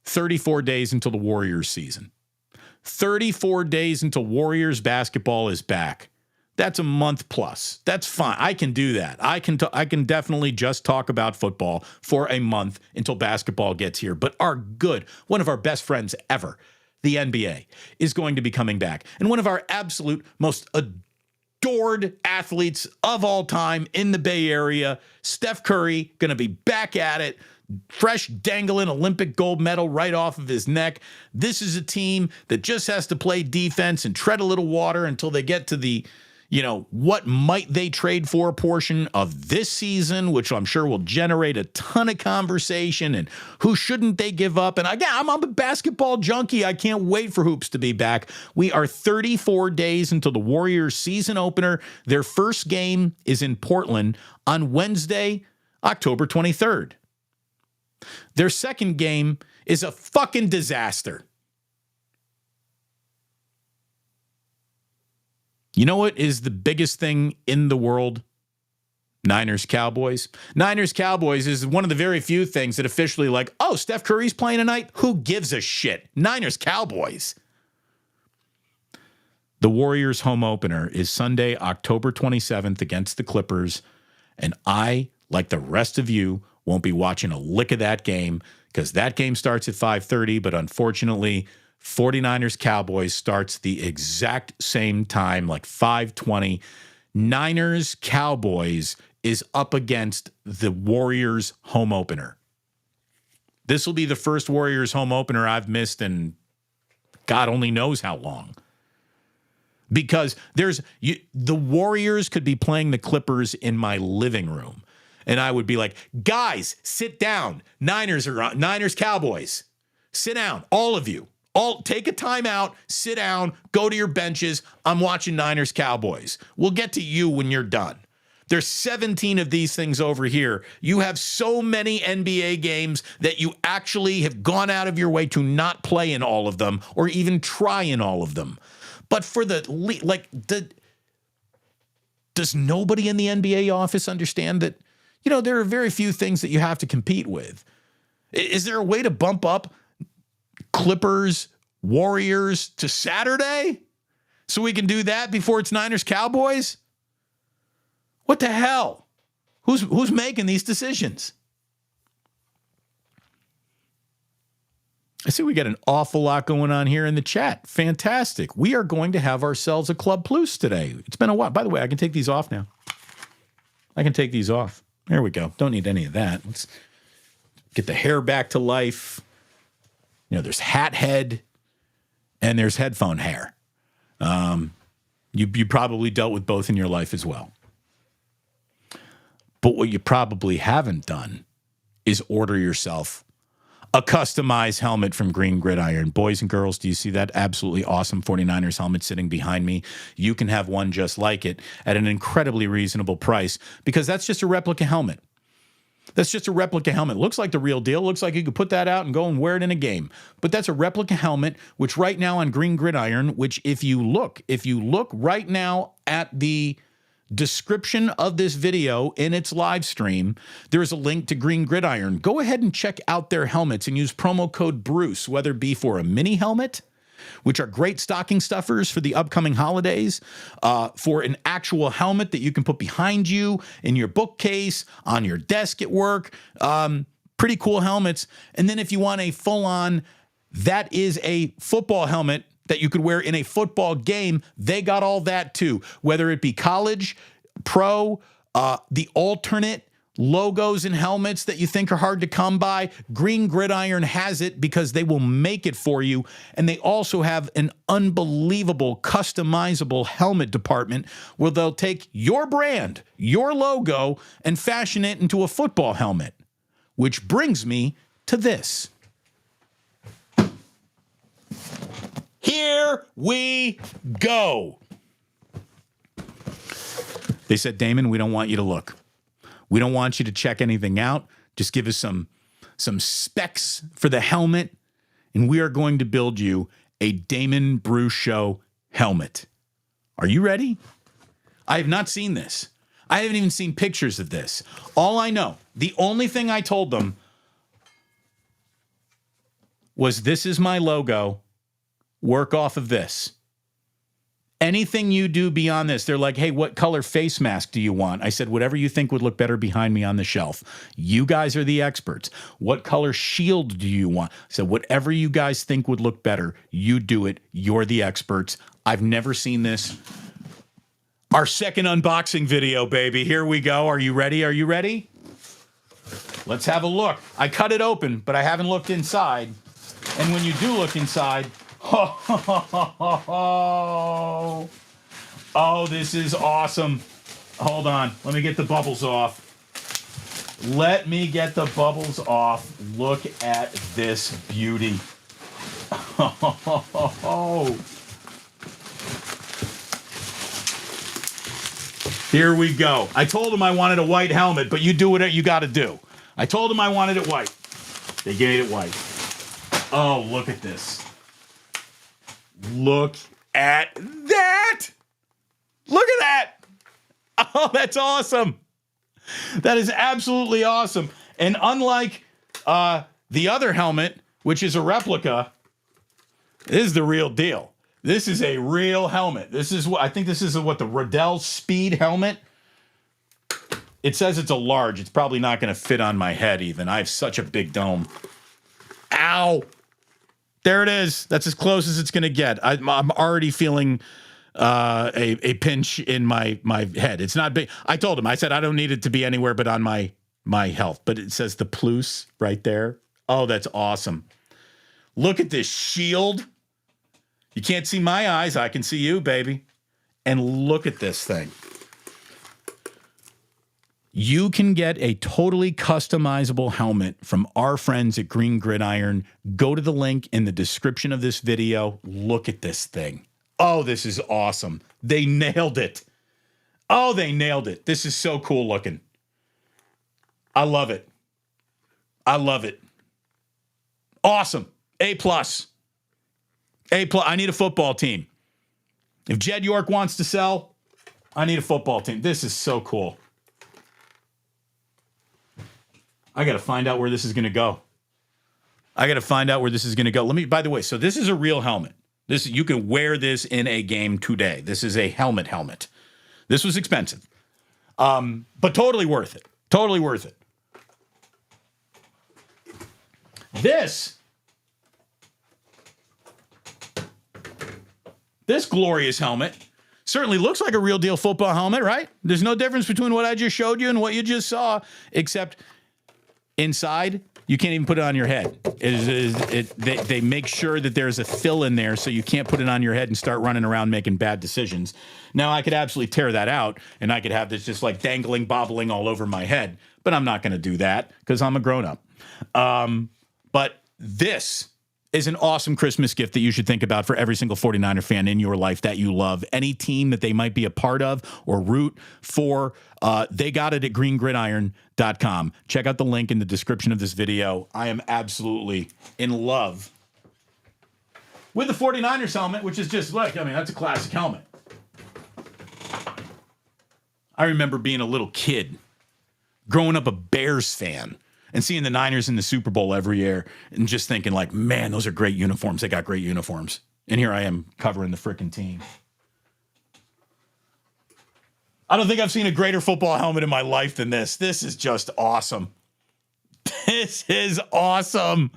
34 days until the Warriors season. 34 days until Warriors basketball is back. That's a month plus. That's fine. I can do that. I can definitely just talk about football for a month until basketball gets here. But one of our best friends ever, the NBA, is going to be coming back. And one of our absolute most adored athletes of all time in the Bay Area, Steph Curry, going to be back at it. Fresh dangling Olympic gold medal right off of his neck. This is a team that just has to play defense and tread a little water until they get to the what might they trade for portion of this season, which I'm sure will generate a ton of conversation, and who shouldn't they give up? And again, I'm a basketball junkie. I can't wait for hoops to be back. We are 34 days until the Warriors season opener. Their first game is in Portland on Wednesday, October 23rd. Their second game is a fucking disaster. You know what is the biggest thing in the world Niners Cowboys. Niners Cowboys is one of the very few things that officially like, oh, Steph Curry's playing tonight? Who gives a shit? Niners Cowboys. The Warriors home opener is Sunday, October 27th against the Clippers. And I, like the rest of you, won't be watching a lick of that game because that game starts at 5:30. But unfortunately, 49ers Cowboys starts the exact same time, like 5:20. Niners Cowboys is up against the Warriors home opener. This will be the first Warriors home opener I've missed in God only knows how long. Because the Warriors could be playing the Clippers in my living room. And I would be like, guys, sit down. Niners Cowboys. Sit down. All of you. All take a timeout, sit down, go to your benches. I'm watching Niners Cowboys. We'll get to you when you're done. There's 17 of these things over here. You have so many NBA games that you actually have gone out of your way to not play in all of them or even try in all of them. But for does nobody in the NBA office understand that, there are very few things that you have to compete with? Is there a way to bump up Clippers, Warriors to Saturday so we can do that before it's Niners Cowboys? What the hell? Who's making these decisions? I see we got an awful lot going on here in the chat. Fantastic. We are going to have ourselves a Club Pluce today. It's been a while. By the way, I can take these off now. I can take these off. There we go. Don't need any of that. Let's get the hair back to life. There's hat head and there's headphone hair. You probably dealt with both in your life as well. But what you probably haven't done is order yourself a customized helmet from Green Gridiron. Boys and girls, do you see that absolutely awesome 49ers helmet sitting behind me? You can have one just like it at an incredibly reasonable price because that's just a replica helmet. That's just a replica helmet. Looks like the real deal. Looks like you could put that out and go and wear it in a game. But that's a replica helmet, which right now on Green Gridiron, which if you look right now at the description of this video in its live stream, there's a link to Green Gridiron. Go ahead and check out their helmets and use promo code Bruce, whether it be for a mini helmet, which are great stocking stuffers for the upcoming holidays, for an actual helmet that you can put behind you in your bookcase, on your desk at work. Pretty cool helmets. And then if you want a full-on, that is a football helmet that you could wear in a football game, they got all that too. Whether it be college, pro, the alternate logos and helmets that you think are hard to come by, Green Gridiron has it because they will make it for you. And they also have an unbelievable customizable helmet department where they'll take your brand, your logo, and fashion it into a football helmet. Which brings me to this. Here we go. They said, Damon, we don't want you to look. We don't want you to check anything out. Just give us some specs for the helmet, and we are going to build you a Damon Bruce Show helmet. Are you ready? I have not seen this. I haven't even seen pictures of this. All I know, the only thing I told them was this is my logo. Work off of this. Anything you do beyond this, they're like, hey, what color face mask do you want? I said, whatever you think would look better behind me on the shelf. You guys are the experts. What color shield do you want? I said, whatever you guys think would look better, you do it. You're the experts. I've never seen this. Our second unboxing video, baby. Here we go. Are you ready? Are you ready? Let's have a look. I cut it open, but I haven't looked inside. And when you do look inside, oh, this is awesome. Hold on. Let me get the bubbles off. Let me get the bubbles off. Look at this beauty. Here we go. I told him I wanted a white helmet, but you do what you got to do. I told him I wanted it white. They gave it white. Oh, look at this. Look at that. Look at that. Oh, that's awesome. That is absolutely awesome. And unlike the other helmet, which is a replica, this is the real deal. This is a real helmet. This is what I think this is the Riddell Speed helmet. It says it's a large. It's probably not going to fit on my head even. I have such a big dome. Ow. There it is. That's as close as it's going to get. I'm already feeling a pinch in my head. It's not big. I told him, I said, I don't need it to be anywhere but on my health. But it says the Pluce right there. Oh, that's awesome. Look at this shield. You can't see my eyes. I can see you, baby. And look at this thing. You can get a totally customizable helmet from our friends at Green Gridiron. Go to the link in the description of this video. Look at this thing. Oh, this is awesome. They nailed it. Oh, they nailed it. This is so cool looking. I love it. I love it. Awesome. A+. A+. I need a football team. If Jed York wants to sell, I need a football team. This is so cool. I got to find out where this is going to go. By the way, so this is a real helmet. You can wear this in a game today. This is a helmet. This was expensive. But totally worth it. Totally worth it. This glorious helmet certainly looks like a real deal football helmet, right? There's no difference between what I just showed you and what you just saw, except inside, you can't even put it on your head. They make sure that there's a fill in there so you can't put it on your head and start running around making bad decisions. Now, I could absolutely tear that out, and I could have this just like dangling, bobbling all over my head, but I'm not going to do that because I'm a grown-up. But this is an awesome Christmas gift that you should think about for every single 49er fan in your life that you love. Any team that they might be a part of or root for, they got it at greengridiron.com. Check out the link in the description of this video. I am absolutely in love with the 49ers helmet, which is just like, that's a classic helmet. I remember being a little kid, growing up a Bears fan, and seeing the Niners in the Super Bowl every year and just thinking like, man, those are great uniforms. They got great uniforms. And here I am covering the freaking team. I don't think I've seen a greater football helmet in my life than this. This is just awesome. This is awesome.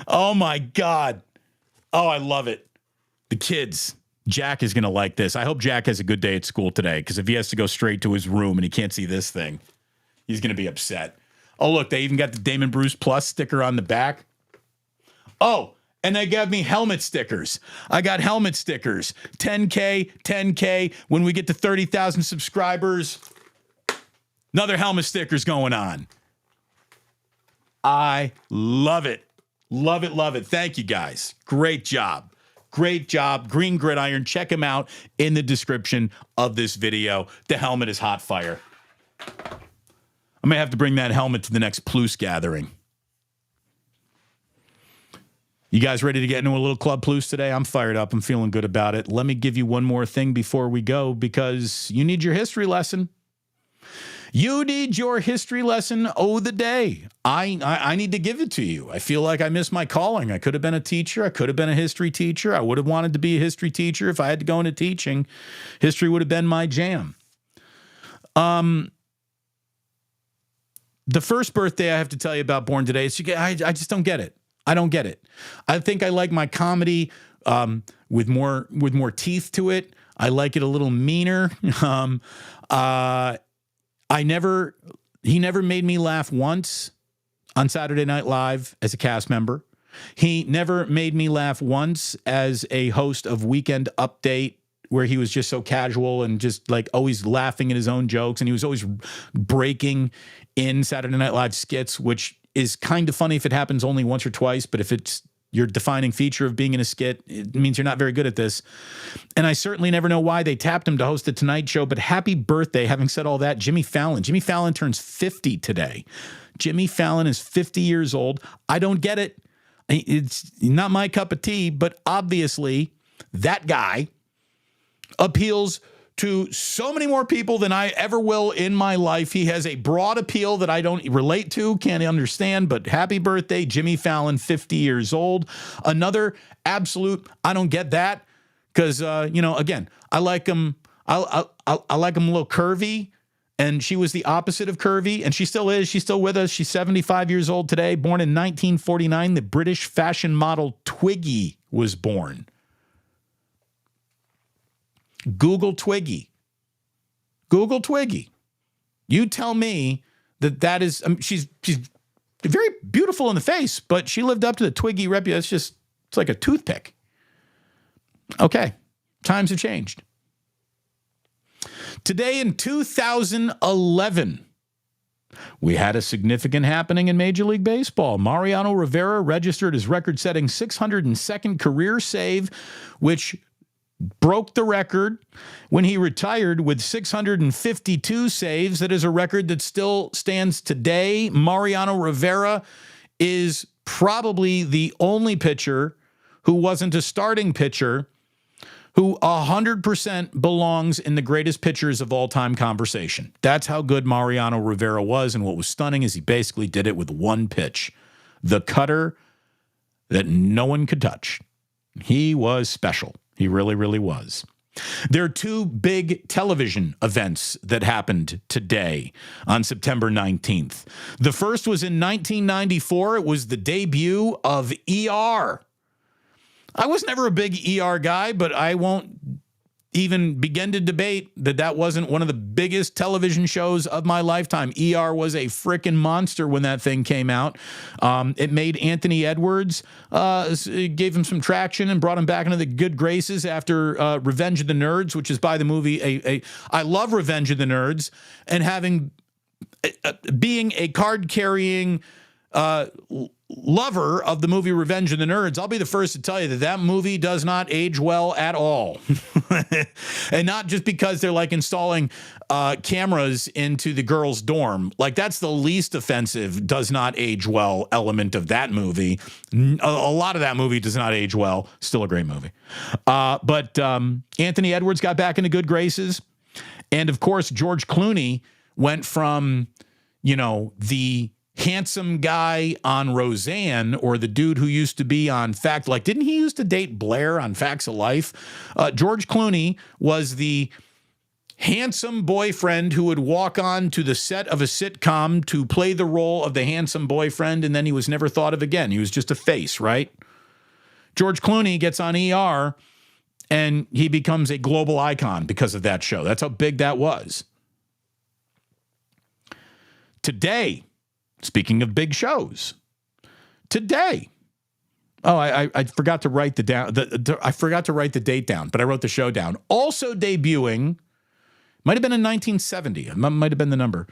Oh my God. Oh, I love it. The kids. Jack is going to like this. I hope Jack has a good day at school today, because if he has to go straight to his room and he can't see this thing, he's going to be upset. Oh, look, they even got the Damon Bruce Plus sticker on the back. Oh, and they gave me helmet stickers. I got helmet stickers. 10K. When we get to 30,000 subscribers, another helmet sticker's going on. I love it. Love it. Thank you, guys. Great job. Green Gridiron. Check them out in the description of this video. The helmet is hot fire. I may have to bring that helmet to the next Pluce gathering. You guys ready to get into a little Club Pluce today? I'm fired up. I'm feeling good about it. Let me give you one more thing before we go, because you need your history lesson. You need your history lesson the day. I need to give it to you. I feel like I missed my calling. I could have been a teacher. I could have been a history teacher. I would have wanted to be a history teacher if I had to go into teaching. History would have been my jam. The first birthday I have to tell you about born today is I just don't get it. I don't get it. I think I like my comedy with more teeth to it. I like it a little meaner. He never made me laugh once on Saturday Night Live as a cast member. He never made me laugh once as a host of Weekend Update, where he was just so casual and just like always laughing at his own jokes. And he was always breaking in Saturday Night Live skits, which is kind of funny if it happens only once or twice. But if it's your defining feature of being in a skit, it means you're not very good at this. And I certainly never know why they tapped him to host the Tonight Show. But happy birthday. Having said all that, Jimmy Fallon. Jimmy Fallon turns 50 today. Jimmy Fallon is 50 years old. I don't get it. It's not my cup of tea, but obviously that guy appeals to so many more people than I ever will in my life. He has a broad appeal that I don't relate to, can't understand, but happy birthday, Jimmy Fallon, 50 years old. Another absolute, I don't get that, because, again, I like him. I like him a little curvy, and she was the opposite of curvy, and she still is. She's still with us. She's 75 years old today, born in 1949. The British fashion model Twiggy was born. Google Twiggy. Google Twiggy. You tell me that is, she's very beautiful in the face, but she lived up to the Twiggy reputation. It's like a toothpick. Okay. Times have changed. Today in 2011, we had a significant happening in Major League Baseball. Mariano Rivera registered his record-setting 602nd career save, which broke the record when he retired with 652 saves. That is a record that still stands today. Mariano Rivera is probably the only pitcher who wasn't a starting pitcher who 100% belongs in the greatest pitchers of all time conversation. That's how good Mariano Rivera was, and what was stunning is he basically did it with one pitch, the cutter that no one could touch. He was special. He really, really was. There are two big television events that happened today on September 19th. The first was in 1994. It was the debut of ER. I was never a big ER guy, but I won't even begin to debate that wasn't one of the biggest television shows of my lifetime. ER was a freaking monster when that thing came out. It made Anthony Edwards, it gave him some traction and brought him back into the good graces after Revenge of the Nerds, which is by the movie. I love Revenge of the Nerds, and being a card-carrying lover of the movie Revenge of the Nerds, I'll be the first to tell you that movie does not age well at all. And not just because they're like installing cameras into the girls' dorm. Like, that's the least offensive, does not age well element of that movie. A lot of that movie does not age well. Still a great movie. But Anthony Edwards got back into good graces. And of course, George Clooney went from, the handsome guy on Roseanne, or the dude who used to be on didn't he used to date Blair on Facts of Life? George Clooney was the handsome boyfriend who would walk on to the set of a sitcom to play the role of the handsome boyfriend, and then he was never thought of again. He was just a face, right? George Clooney gets on ER, and he becomes a global icon because of that show. That's how big that was. Today, speaking of big shows, today. Oh, I forgot to write I forgot to write the date down, but I wrote the show down. Also debuting, might have been in 1970. It might have been the number.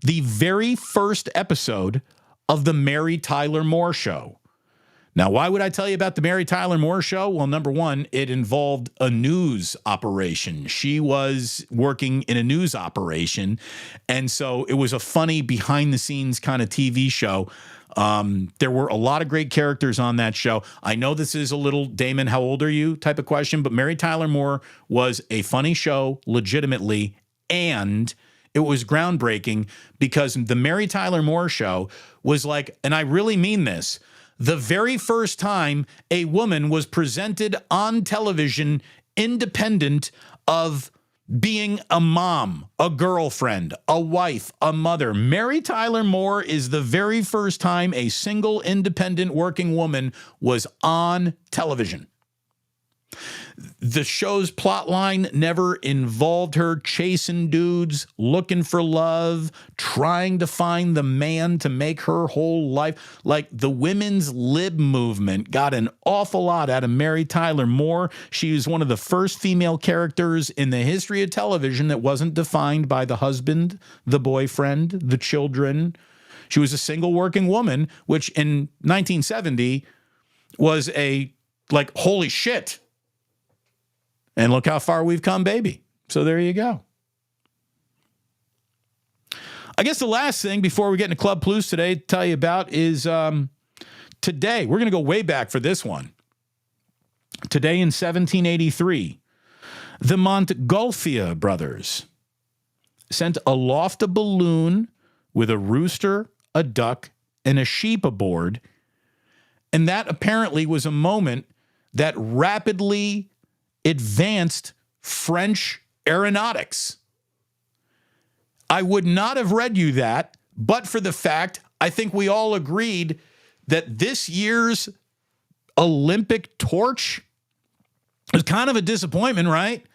The very first episode of the Mary Tyler Moore Show. Now, why would I tell you about the Mary Tyler Moore Show? Well, number one, it involved a news operation. She was working in a news operation, and so it was a funny behind-the-scenes kind of TV show. There were a lot of great characters on that show. I know this is a little Damon, how old are you type of question, but Mary Tyler Moore was a funny show, legitimately, and it was groundbreaking because the Mary Tyler Moore Show was like, and I really mean this, the very first time a woman was presented on television independent of being a mom, a girlfriend, a wife, a mother. Mary Tyler Moore is the very first time a single independent working woman was on television. The show's plotline never involved her chasing dudes, looking for love, trying to find the man to make her whole life. Like, the women's lib movement got an awful lot out of Mary Tyler Moore. She was one of the first female characters in the history of television that wasn't defined by the husband, the boyfriend, the children. She was a single working woman, which in 1970 was holy shit. And look how far we've come, baby. So there you go. I guess the last thing before we get into Club Pluce today to tell you about is today. We're going to go way back for this one. Today in 1783, The Montgolfier brothers sent aloft a balloon with a rooster, a duck, and a sheep aboard. And that apparently was a moment that rapidly advanced French aeronautics. I would not have read you that, but for the fact I think we all agreed that this year's Olympic torch is kind of a disappointment, right?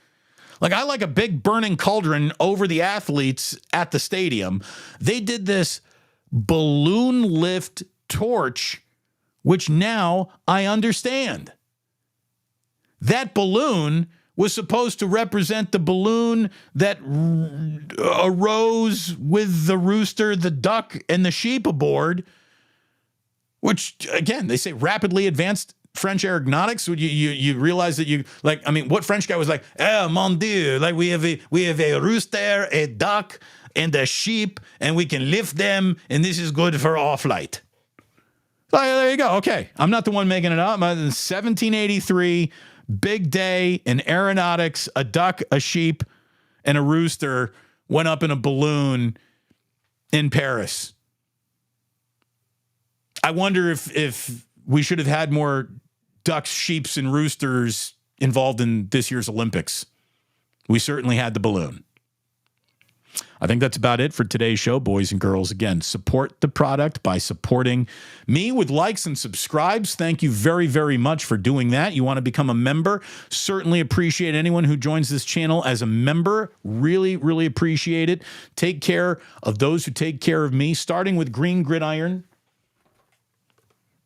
Like, I like a big burning cauldron over the athletes at the stadium. They did this balloon lift torch, which now I understand. That balloon was supposed to represent the balloon that arose with the rooster, the duck, and the sheep aboard, which, again, they say rapidly advanced French aeronautics. You realize that what French guy was like, oh, mon Dieu, like we have a rooster, a duck, and a sheep, and we can lift them, and this is good for our flight. So there you go. Okay. I'm not the one making it up. 1783, big day in aeronautics, a duck, a sheep, and a rooster went up in a balloon in Paris. I wonder if we should have had more ducks, sheeps, and roosters involved in this year's Olympics. We certainly had the balloon. I think that's about it for today's show, boys and girls. Again, support the product by supporting me with likes and subscribes. Thank you very, very much for doing that. You want to become a member? Certainly appreciate anyone who joins this channel as a member. Really, really appreciate it. Take care of those who take care of me, starting with Green Gridiron.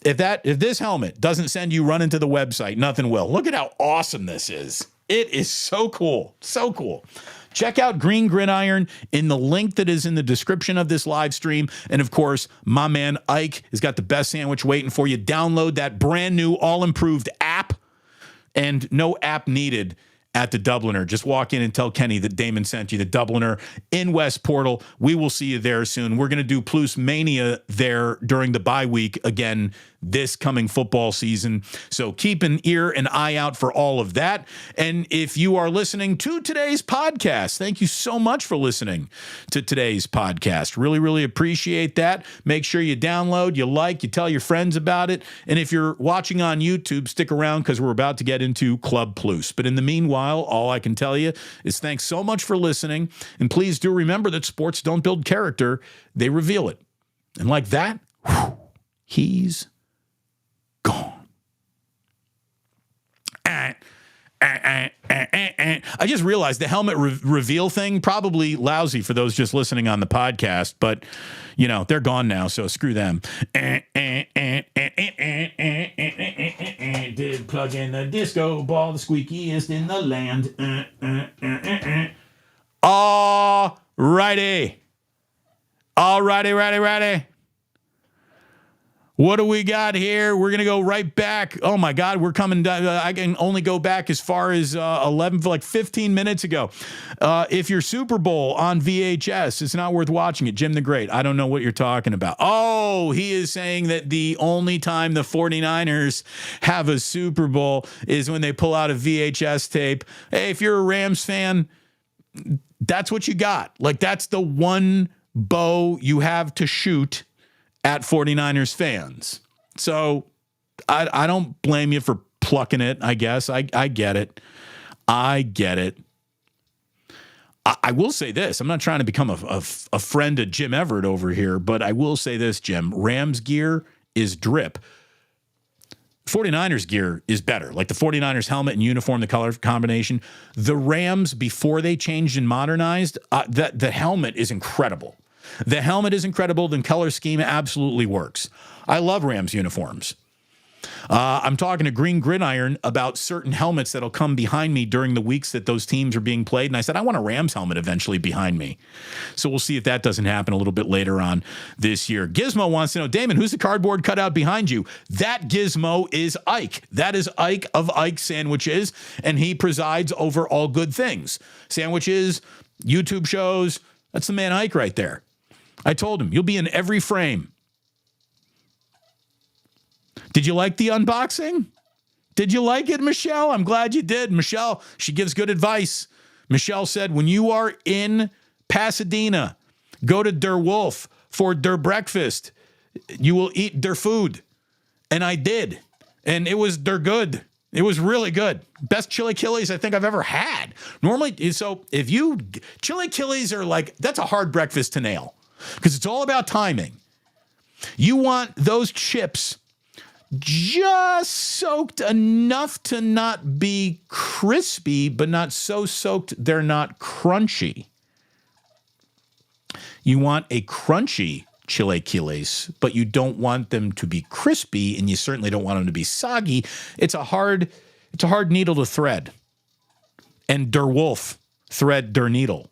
If this helmet doesn't send you running to the website, nothing will. Look at how awesome this is. It is so cool. So cool. Check out Green Gridiron in the link that is in the description of this live stream. And of course, my man Ike has got the best sandwich waiting for you. Download that brand new, all-improved app, and no app needed at the Dubliner. Just walk in and tell Kenny that Damon sent you. The Dubliner in West Portal. We will see you there soon. We're going to do Pluce Mania there during the bye week again this coming football season. So keep an ear and eye out for all of that. And if you are listening to today's podcast, thank you so much for listening to today's podcast. Really, really appreciate that. Make sure you download, you like, you tell your friends about it. And if you're watching on YouTube, stick around because we're about to get into Club Pluce. But in the meanwhile, all I can tell you is thanks so much for listening. And please do remember that sports don't build character, they reveal it. And like that, he's gone. I just realized the helmet reveal thing, probably lousy for those just listening on the podcast, but you know, they're gone now, so screw them. Did plug in the disco ball, the squeakiest in the land. All righty. What do we got here? We're going to go right back. Oh, my God. We're coming down. I can only go back as far as 15 minutes ago. If you're Super Bowl on VHS, it's not worth watching it. Jim the Great. I don't know what you're talking about. Oh, he is saying that the only time the 49ers have a Super Bowl is when they pull out a VHS tape. Hey, if you're a Rams fan, that's what you got. Like, that's the one bow you have to shoot at 49ers fans. So I don't blame you for plucking it, I guess. I get it. I will say this. I'm not trying to become a friend of Jim Everett over here, but I will say this, Jim. Rams gear is drip. 49ers gear is better. Like the 49ers helmet and uniform, the color combination. The Rams, before they changed and modernized, the helmet is incredible. The helmet is incredible. The color scheme absolutely works. I love Rams uniforms. I'm talking to Green Gridiron about certain helmets that'll come behind me during the weeks that those teams are being played. And I said, I want a Rams helmet eventually behind me. So we'll see if that doesn't happen a little bit later on this year. Gizmo wants to know, Damon, who's the cardboard cutout behind you? That Gizmo is Ike. That is Ike of Ike Sandwiches, and he presides over all good things. Sandwiches, YouTube shows. That's the man Ike right there. I told him, you'll be in every frame. Did you like the unboxing? Did you like it, Michelle? I'm glad you did. Michelle, she gives good advice. Michelle said, when you are in Pasadena, go to Der Wolf for Der Breakfast. You will eat Der Food. And I did. And it was Der Good. It was really good. Best chili Achilles I think I've ever had. Normally, so if you, chili Achilles are like, that's a hard breakfast to nail because it's all about timing. You want those chips just soaked enough to not be crispy, but not so soaked they're not crunchy. You want a crunchy chilaquiles, but you don't want them to be crispy, and you certainly don't want them to be soggy. It's a hard needle to thread. And Der Wolf thread der needle.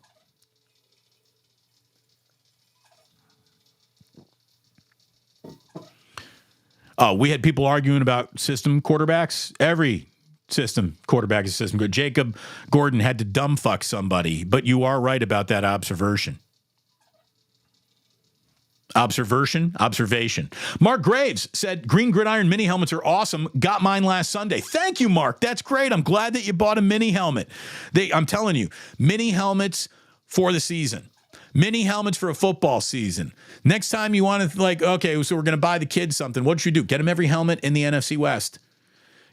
We had people arguing about system quarterbacks. Every system quarterback is a system. Jacob Gordon had to dumb fuck somebody, but you are right about that observation. Observation. Mark Graves said, green gridiron mini helmets are awesome. Got mine last Sunday. Thank you, Mark. That's great. I'm glad that you bought a mini helmet. I'm telling you, mini helmets for the season. Mini helmets for a football season. Next time you want to, okay, so we're going to buy the kids something. What should you do? Get them every helmet in the NFC West.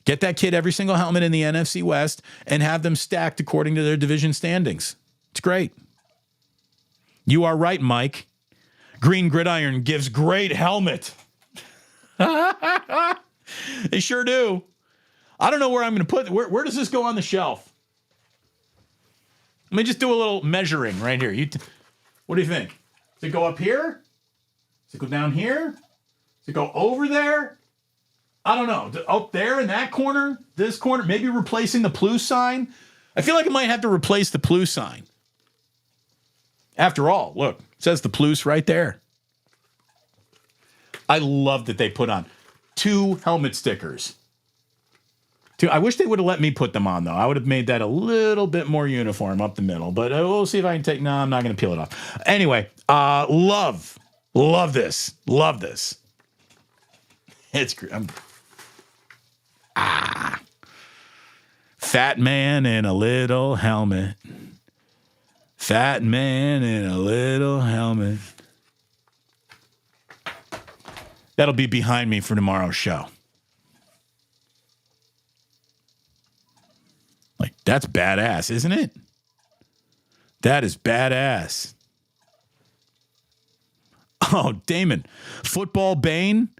Get that kid every single helmet in the NFC West and have them stacked according to their division standings. It's great. You are right, Mike. Green gridiron gives great helmet. They sure do. I don't know where I'm going to put it. Where does this go on the shelf? Let me just do a little measuring right here. What do you think? Does it go up here? Does it go down here? Does it go over there? I don't know. Up there in that corner? This corner? Maybe replacing the Pluce sign? I feel like I might have to replace the Pluce sign. After all, look, it says the Pluce right there. I love that they put on 2 helmet stickers. I wish they would have let me put them on, though. I would have made that a little bit more uniform up the middle. But we'll see if I can take... No, I'm not going to peel it off. Anyway, love this. Love this. It's great. Fat man in a little helmet. Fat man in a little helmet. That'll be behind me for tomorrow's show. Like, that's badass, isn't it? That is badass. Oh, Damon. Football Bane?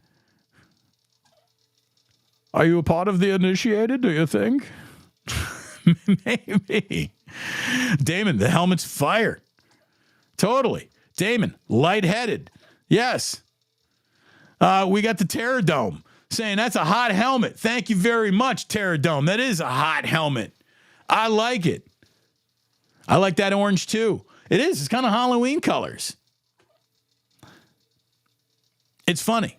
Are you a part of the initiated, do you think? Maybe. Damon, the helmet's fire. Totally. Damon, lightheaded. Yes. We got the Terror Dome saying that's a hot helmet. Thank you very much, Terror Dome. That is a hot helmet. I like it. I like that orange too. It is. It's kind of Halloween colors. It's funny.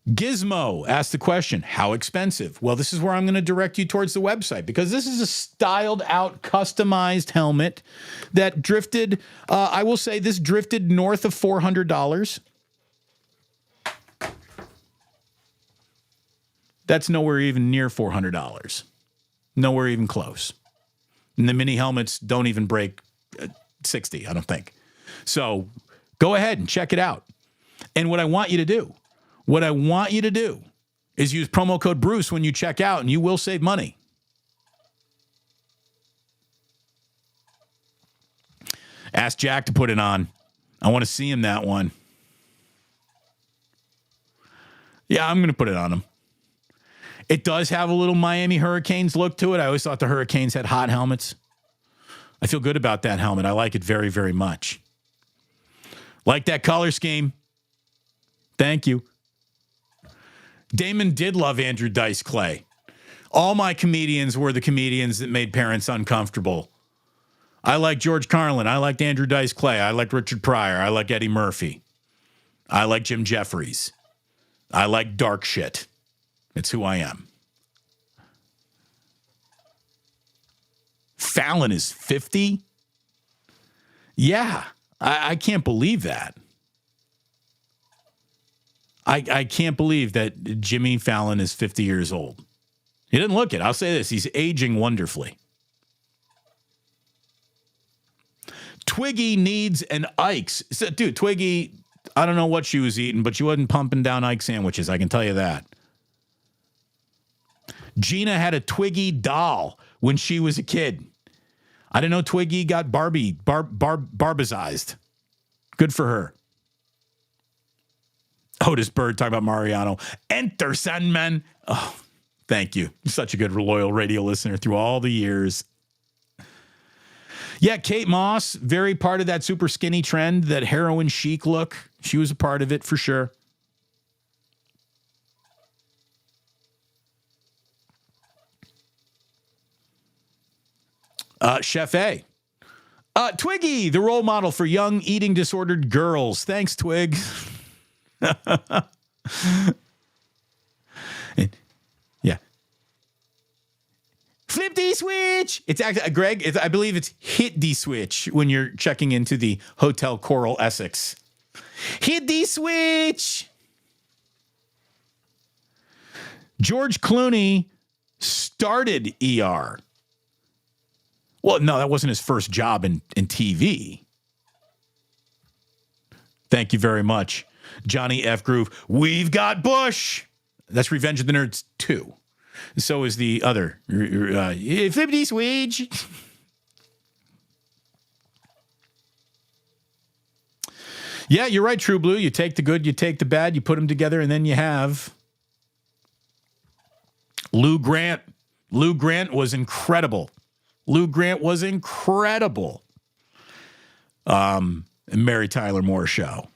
Gizmo asked the question, how expensive? Well, this is where I'm going to direct you towards the website because this is a styled out, customized helmet that drifted, I will say this drifted north of $400. That's nowhere even near $400. Nowhere even close. And the mini helmets don't even break 60, I don't think. So go ahead and check it out. And what I want you to do is use promo code Bruce when you check out, and you will save money. Ask Jack to put it on. I want to see him that one. Yeah, I'm going to put it on him. It does have a little Miami Hurricanes look to it. I always thought the Hurricanes had hot helmets. I feel good about that helmet. I like it very, very much. Like that color scheme. Thank you. Damon did love Andrew Dice Clay. All my comedians were the comedians that made parents uncomfortable. I like George Carlin. I liked Andrew Dice Clay. I liked Richard Pryor. I like Eddie Murphy. I like Jim Jeffries. I like dark shit. It's who I am. Fallon is 50? Yeah, I can't believe that. I can't believe that Jimmy Fallon is 50 years old. He didn't look it. I'll say this. He's aging wonderfully. Twiggy needs an Ike's. So, dude, Twiggy, I don't know what she was eating, but she wasn't pumping down Ike sandwiches. I can tell you that. Gina had a Twiggy doll when she was a kid. I didn't know Twiggy got barbizized. Good for her. Otis Bird talking about Mariano. Enter Sandman. Oh, thank you. You're such a good, loyal radio listener through all the years. Yeah, Kate Moss, very part of that super skinny trend, that heroin chic look. She was a part of it for sure. Chef A. Twiggy, the role model for young eating disordered girls. Thanks, Twig. Yeah. Flip the switch. It's actually, Greg, I believe it's hit the switch when you're checking into the Hotel Coral Essex. Hit the switch. George Clooney started ER. Well, no, that wasn't his first job in TV. Thank you very much. Johnny F. Groove. We've got Bush. That's Revenge of the Nerds 2. So is the other. Flippity switch. Yeah, you're right, True Blue. You take the good, you take the bad, you put them together, and then you have Lou Grant. Lou Grant was incredible. Mary Tyler Moore Show.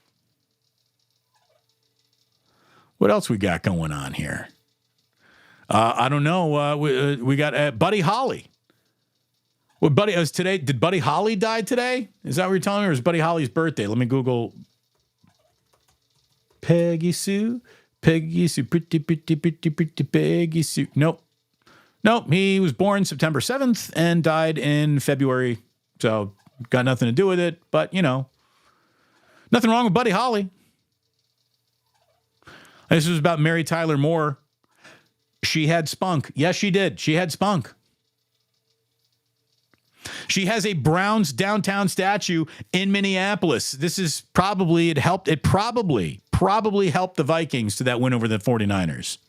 What else we got going on here? I don't know. We got Buddy Holly. Well, Buddy was today. Did Buddy Holly die today? Is that what you're telling me, or is Buddy Holly's birthday? Let me Google. Peggy Sue, pretty Peggy Sue. Nope. He was born September 7th and died in February. So got nothing to do with it. But nothing wrong with Buddy Holly. This was about Mary Tyler Moore. She had spunk. Yes, she did. She had spunk. She has a Browns downtown statue in Minneapolis. This is probably, it probably helped the Vikings to that win over the 49ers.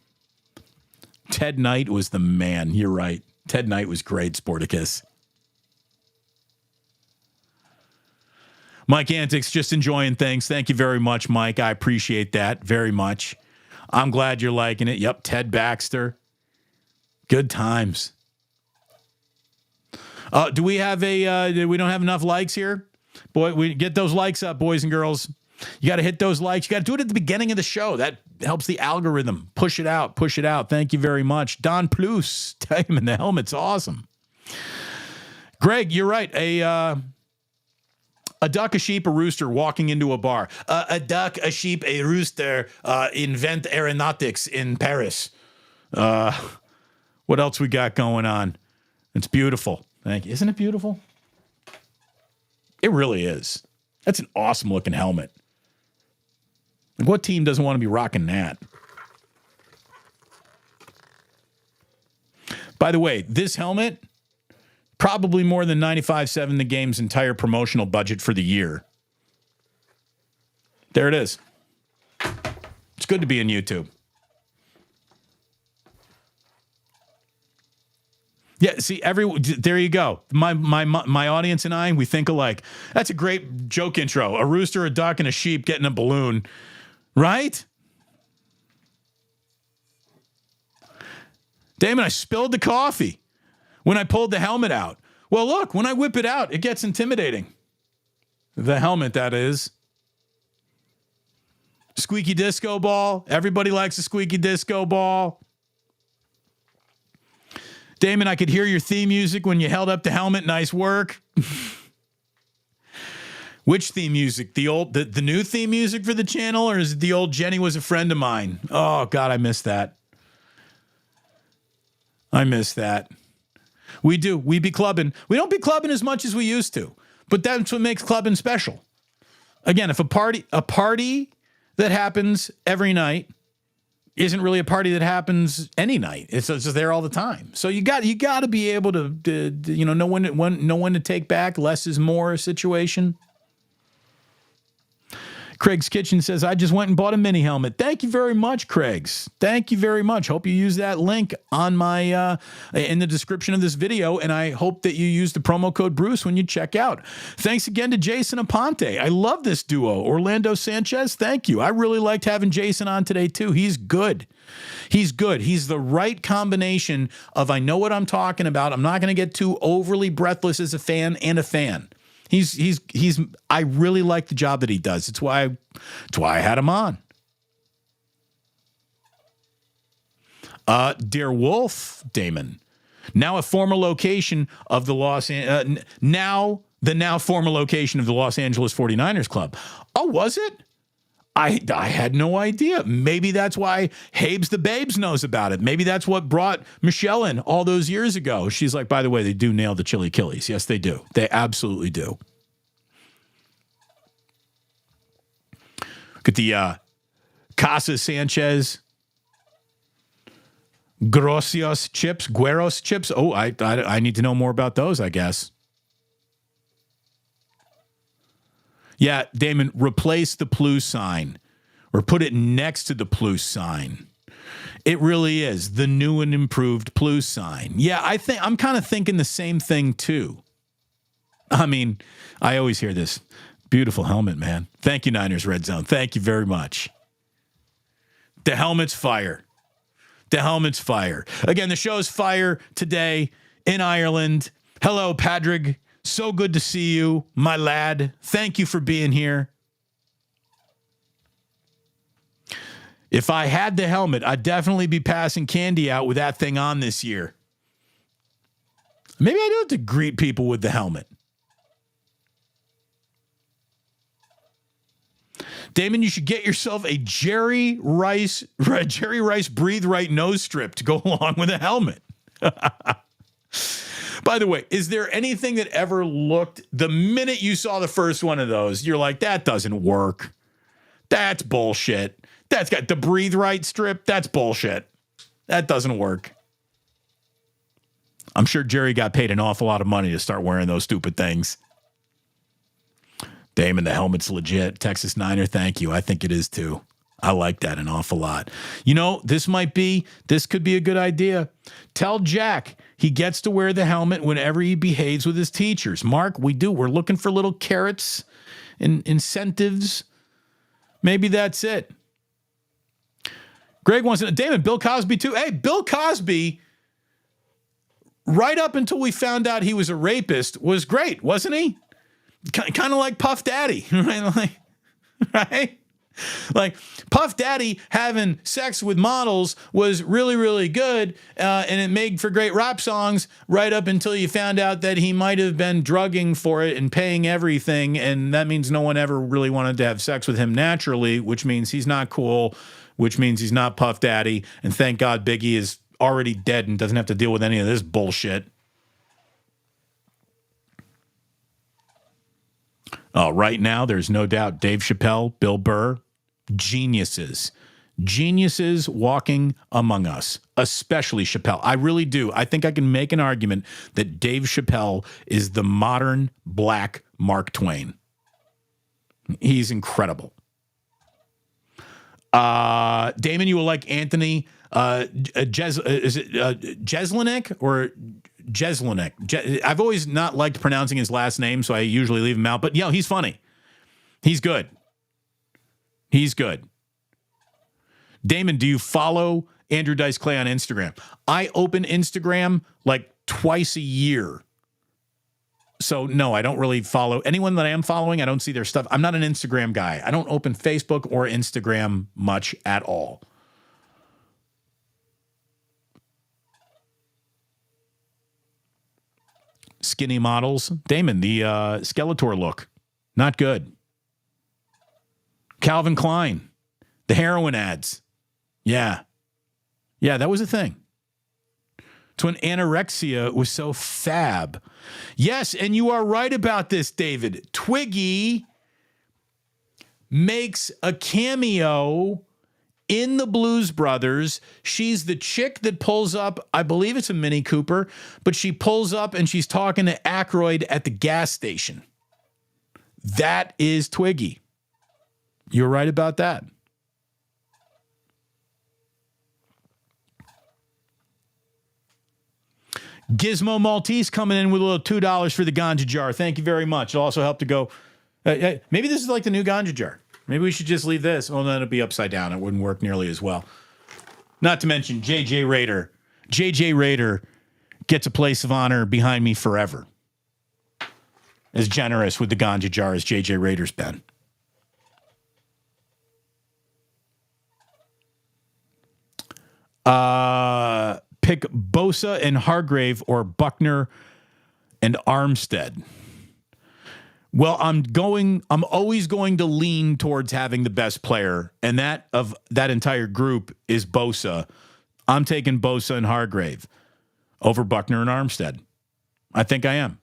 Ted Knight was the man. You're right. Ted Knight was great, Sporticus. Mike Antics, just enjoying things. Thank you very much, Mike. I appreciate that very much. I'm glad you're liking it. Yep, Ted Baxter. Good times. Do we have we don't have enough likes here? Boy, we get those likes up, boys and girls. You got to hit those likes. You got to do it at the beginning of the show. That helps the algorithm. Push it out. Thank you very much. Don Pluce, Damon, the helmet's awesome. Greg, you're right. A duck, a sheep, a rooster walking into a bar. A duck, a sheep, a rooster invent aeronautics in Paris. What else we got going on? It's beautiful. Thank you. Isn't it beautiful? It really is. That's an awesome looking helmet. Like, what team doesn't want to be rocking that? By the way, this helmet, probably more than 95.7 the game's entire promotional budget for the year. There it is. It's good to be on YouTube. Yeah, see, there you go. My audience and I, we think alike. That's a great joke intro. A rooster, a duck, and a sheep getting a balloon. Right? Damon, I spilled the coffee when I pulled the helmet out. Well, look, when I whip it out, it gets intimidating. The helmet, that is. Squeaky disco ball. Everybody likes a squeaky disco ball. Damon, I could hear your theme music when you held up the helmet. Nice work. Which theme music? The new theme music for the channel, or is it the old Jenny Was a Friend of Mine? Oh, God, I miss that. We do. We be clubbing. We don't be clubbing as much as we used to, but that's what makes clubbing special. Again, if a party that happens every night isn't really a party that happens any night. It's just there all the time. So you got to be able to know when to take back. Less is more situation. Craig's Kitchen says, I just went and bought a mini helmet. Thank you very much, Craig's. Thank you very much. Hope you use that link on my in the description of this video, and I hope that you use the promo code Bruce when you check out. Thanks again to Jason Aponte. I love this duo. Orlando Sanchez, thank you. I really liked having Jason on today, too. He's good. He's good. He's the right combination of I know what I'm talking about. I'm not going to get too overly breathless as a fan and a fan. I really like the job that he does. It's why I had him on. Dear Wolf, Damon, now a former location of the former location of the Los Angeles 49ers club. Oh, was it? I had no idea. Maybe that's why Habes the Babes knows about it. Maybe that's what brought Michelle in all those years ago. She's like, by the way, they do nail the chili Achilles. Yes, they do. They absolutely do. Look at the Casa Sanchez Gueros chips. Oh, I need to know more about those, I guess. Yeah, Damon, replace the Pluce sign or put it next to the Pluce sign. It really is the new and improved Pluce sign. Yeah, I'm kind of thinking the same thing too. I mean, I always hear this. Beautiful helmet, man. Thank you, Niners Red Zone. Thank you very much. The helmet's fire. The helmet's fire. Again, the show's fire today in Ireland. Hello, Padraig. So good to see you, my lad. Thank you for being here. If I had the helmet, I'd definitely be passing candy out with that thing on this year. Maybe I do have to greet people with the helmet. Damon, you should get yourself a Jerry Rice Breathe Right nose strip to go along with a helmet. By the way, is there anything that ever looked, the minute you saw the first one of those, you're like, that doesn't work. That's bullshit. That's got the Breathe Right strip. That's bullshit. That doesn't work. I'm sure Jerry got paid an awful lot of money to start wearing those stupid things. Damon, the helmet's legit. Texas Niner, thank you. I think it is too. I like that an awful lot. You know, this could be a good idea. Tell Jack he gets to wear the helmet whenever he behaves with his teachers. Mark, we're looking for little carrots and incentives. Maybe that's it. Greg wants to, Damon, Bill Cosby too. Hey, Bill Cosby, right up until we found out he was a rapist, was great, wasn't he? Kind of like Puff Daddy, right? Right? Like Puff Daddy having sex with models was really, really good, and it made for great rap songs right up until you found out that he might have been drugging for it and paying everything, and that means no one ever really wanted to have sex with him naturally, which means he's not cool, which means he's not Puff Daddy, and thank God Biggie is already dead and doesn't have to deal with any of this bullshit. Right now, there's no doubt Dave Chappelle, Bill Burr, geniuses walking among us, especially Chappelle. I really do. I think I can make an argument that Dave Chappelle is the modern black Mark Twain. He's incredible. Damon, you will like Anthony Jeselnik or Jeselnik. I've always not liked pronouncing his last name, so I usually leave him out. But, he's funny. He's good. He's good. Damon, do you follow Andrew Dice Clay on Instagram? I open Instagram like twice a year. So, no, I don't really follow anyone that I am following. I don't see their stuff. I'm not an Instagram guy. I don't open Facebook or Instagram much at all. Skinny models. Damon, the Skeletor look. Not good. Calvin Klein. The heroin ads. Yeah. Yeah, that was a thing. It's when anorexia was so fab. Yes, and you are right about this, David. Twiggy makes a cameo in the Blues Brothers. She's the chick that pulls up, I believe it's a Mini Cooper, but she pulls up and she's talking to Aykroyd at the gas station. That is Twiggy. You're right about that. Gizmo Maltese coming in with a little $2 for the ganja jar. Thank you very much. It'll also help to go. Maybe this is like the new ganja jar. Maybe we should just leave this. Well, then it'll be upside down. It wouldn't work nearly as well. Not to mention JJ Raider. JJ Raider gets a place of honor behind me forever. As generous with the ganja jar as JJ Raider's been. Pick Bosa and Hargrave or Buckner and Armstead. Well, I'm always going to lean towards having the best player, and that of that entire group is Bosa. I'm taking Bosa and Hargrave over Buckner and Armstead. I think I am.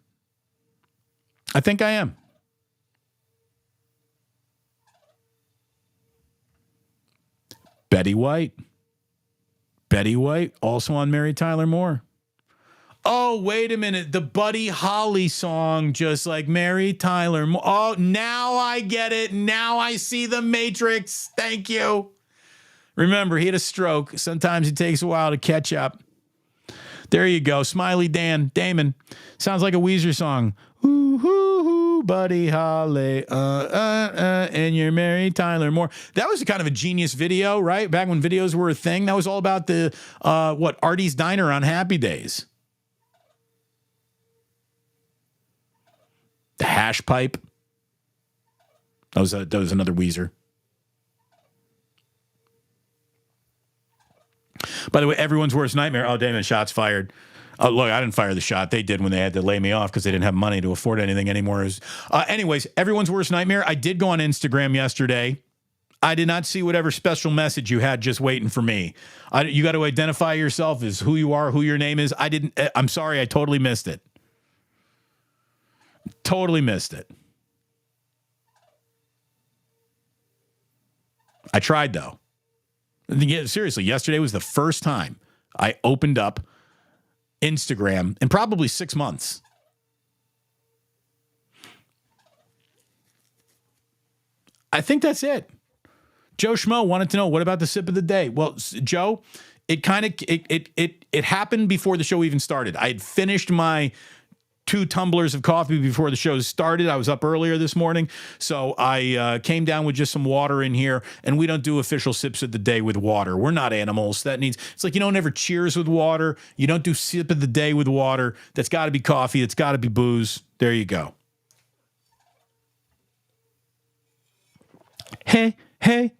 Betty White, also on Mary Tyler Moore. Oh, wait a minute. The Buddy Holly song, just like Mary Tyler Moore. Oh, now I get it. Now I see the Matrix. Thank you. Remember, he had a stroke. Sometimes it takes a while to catch up. There you go. Smiley Damon. Sounds like a Weezer song. Ooh, hoo, hoo, Buddy Holly, and you're Mary Tyler Moore. That was kind of a genius video, right? Back when videos were a thing. That was all about the, Artie's Diner on Happy Days. The Hash Pipe. That was another Weezer. By the way, everyone's worst nightmare. Oh, Damon, shots fired. Oh, look, I didn't fire the shot. They did when they had to lay me off because they didn't have money to afford anything anymore. Anyways, everyone's worst nightmare. I did go on Instagram yesterday. I did not see whatever special message you had just waiting for me. You got to identify yourself as who you are, who your name is. I'm sorry. I totally missed it. Totally missed it. I tried, though. Seriously, yesterday was the first time I opened up Instagram in probably 6 months. I think that's it. Joe Schmo wanted to know, what about the sip of the day? Well, Joe, it happened before the show even started. I had finished my 2 tumblers of coffee before the show started. I was up earlier this morning, so I came down with just some water in here, and we don't do official sips of the day with water. We're not animals. It's like you don't ever cheers with water. You don't do sip of the day with water. That's got to be coffee. It's got to be booze. There you go. Hey, hey.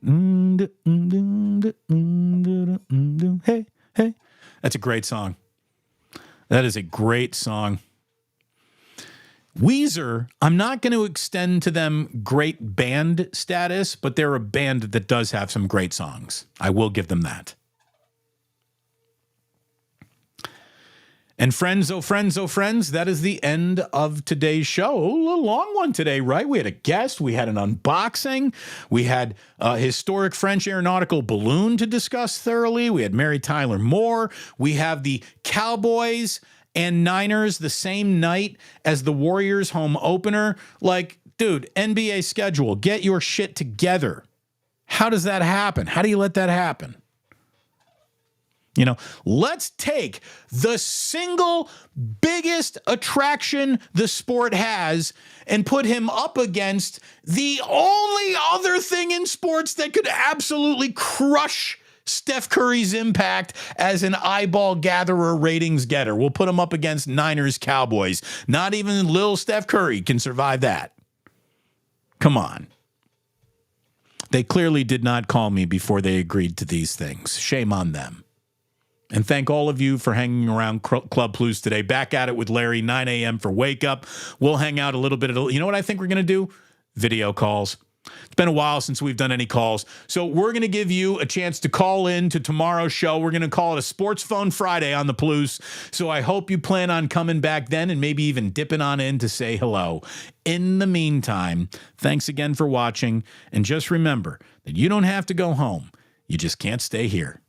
Hey, hey. That's a great song. That is a great song. Weezer, I'm not going to extend to them great band status, but they're a band that does have some great songs. I will give them that. And friends, oh friends, oh friends, that is the end of today's show. A little long one today, right? We had a guest. We had an unboxing. We had a historic French aeronautical balloon to discuss thoroughly. We had Mary Tyler Moore. We have the Cowboys and Niners the same night as the Warriors home opener. Like, dude, NBA schedule, get your shit together. How does that happen? How do you let that happen? Let's take the single biggest attraction the sport has and put him up against the only other thing in sports that could absolutely crush Steph Curry's impact as an eyeball gatherer, ratings getter. We'll put him up against Niners Cowboys. Not even Lil Steph Curry can survive that. Come on. They clearly did not call me before they agreed to these things. Shame on them. And thank all of you for hanging around Club Pluce today. Back at it with Larry, 9 a.m. for Wake Up. We'll hang out a little bit. You know what I think we're going to do? Video calls. It's been a while since we've done any calls. So we're going to give you a chance to call in to tomorrow's show. We're going to call it a Sports Phone Friday on the Pluce. So I hope you plan on coming back then and maybe even dipping on in to say hello. In the meantime, thanks again for watching. And just remember that you don't have to go home. You just can't stay here.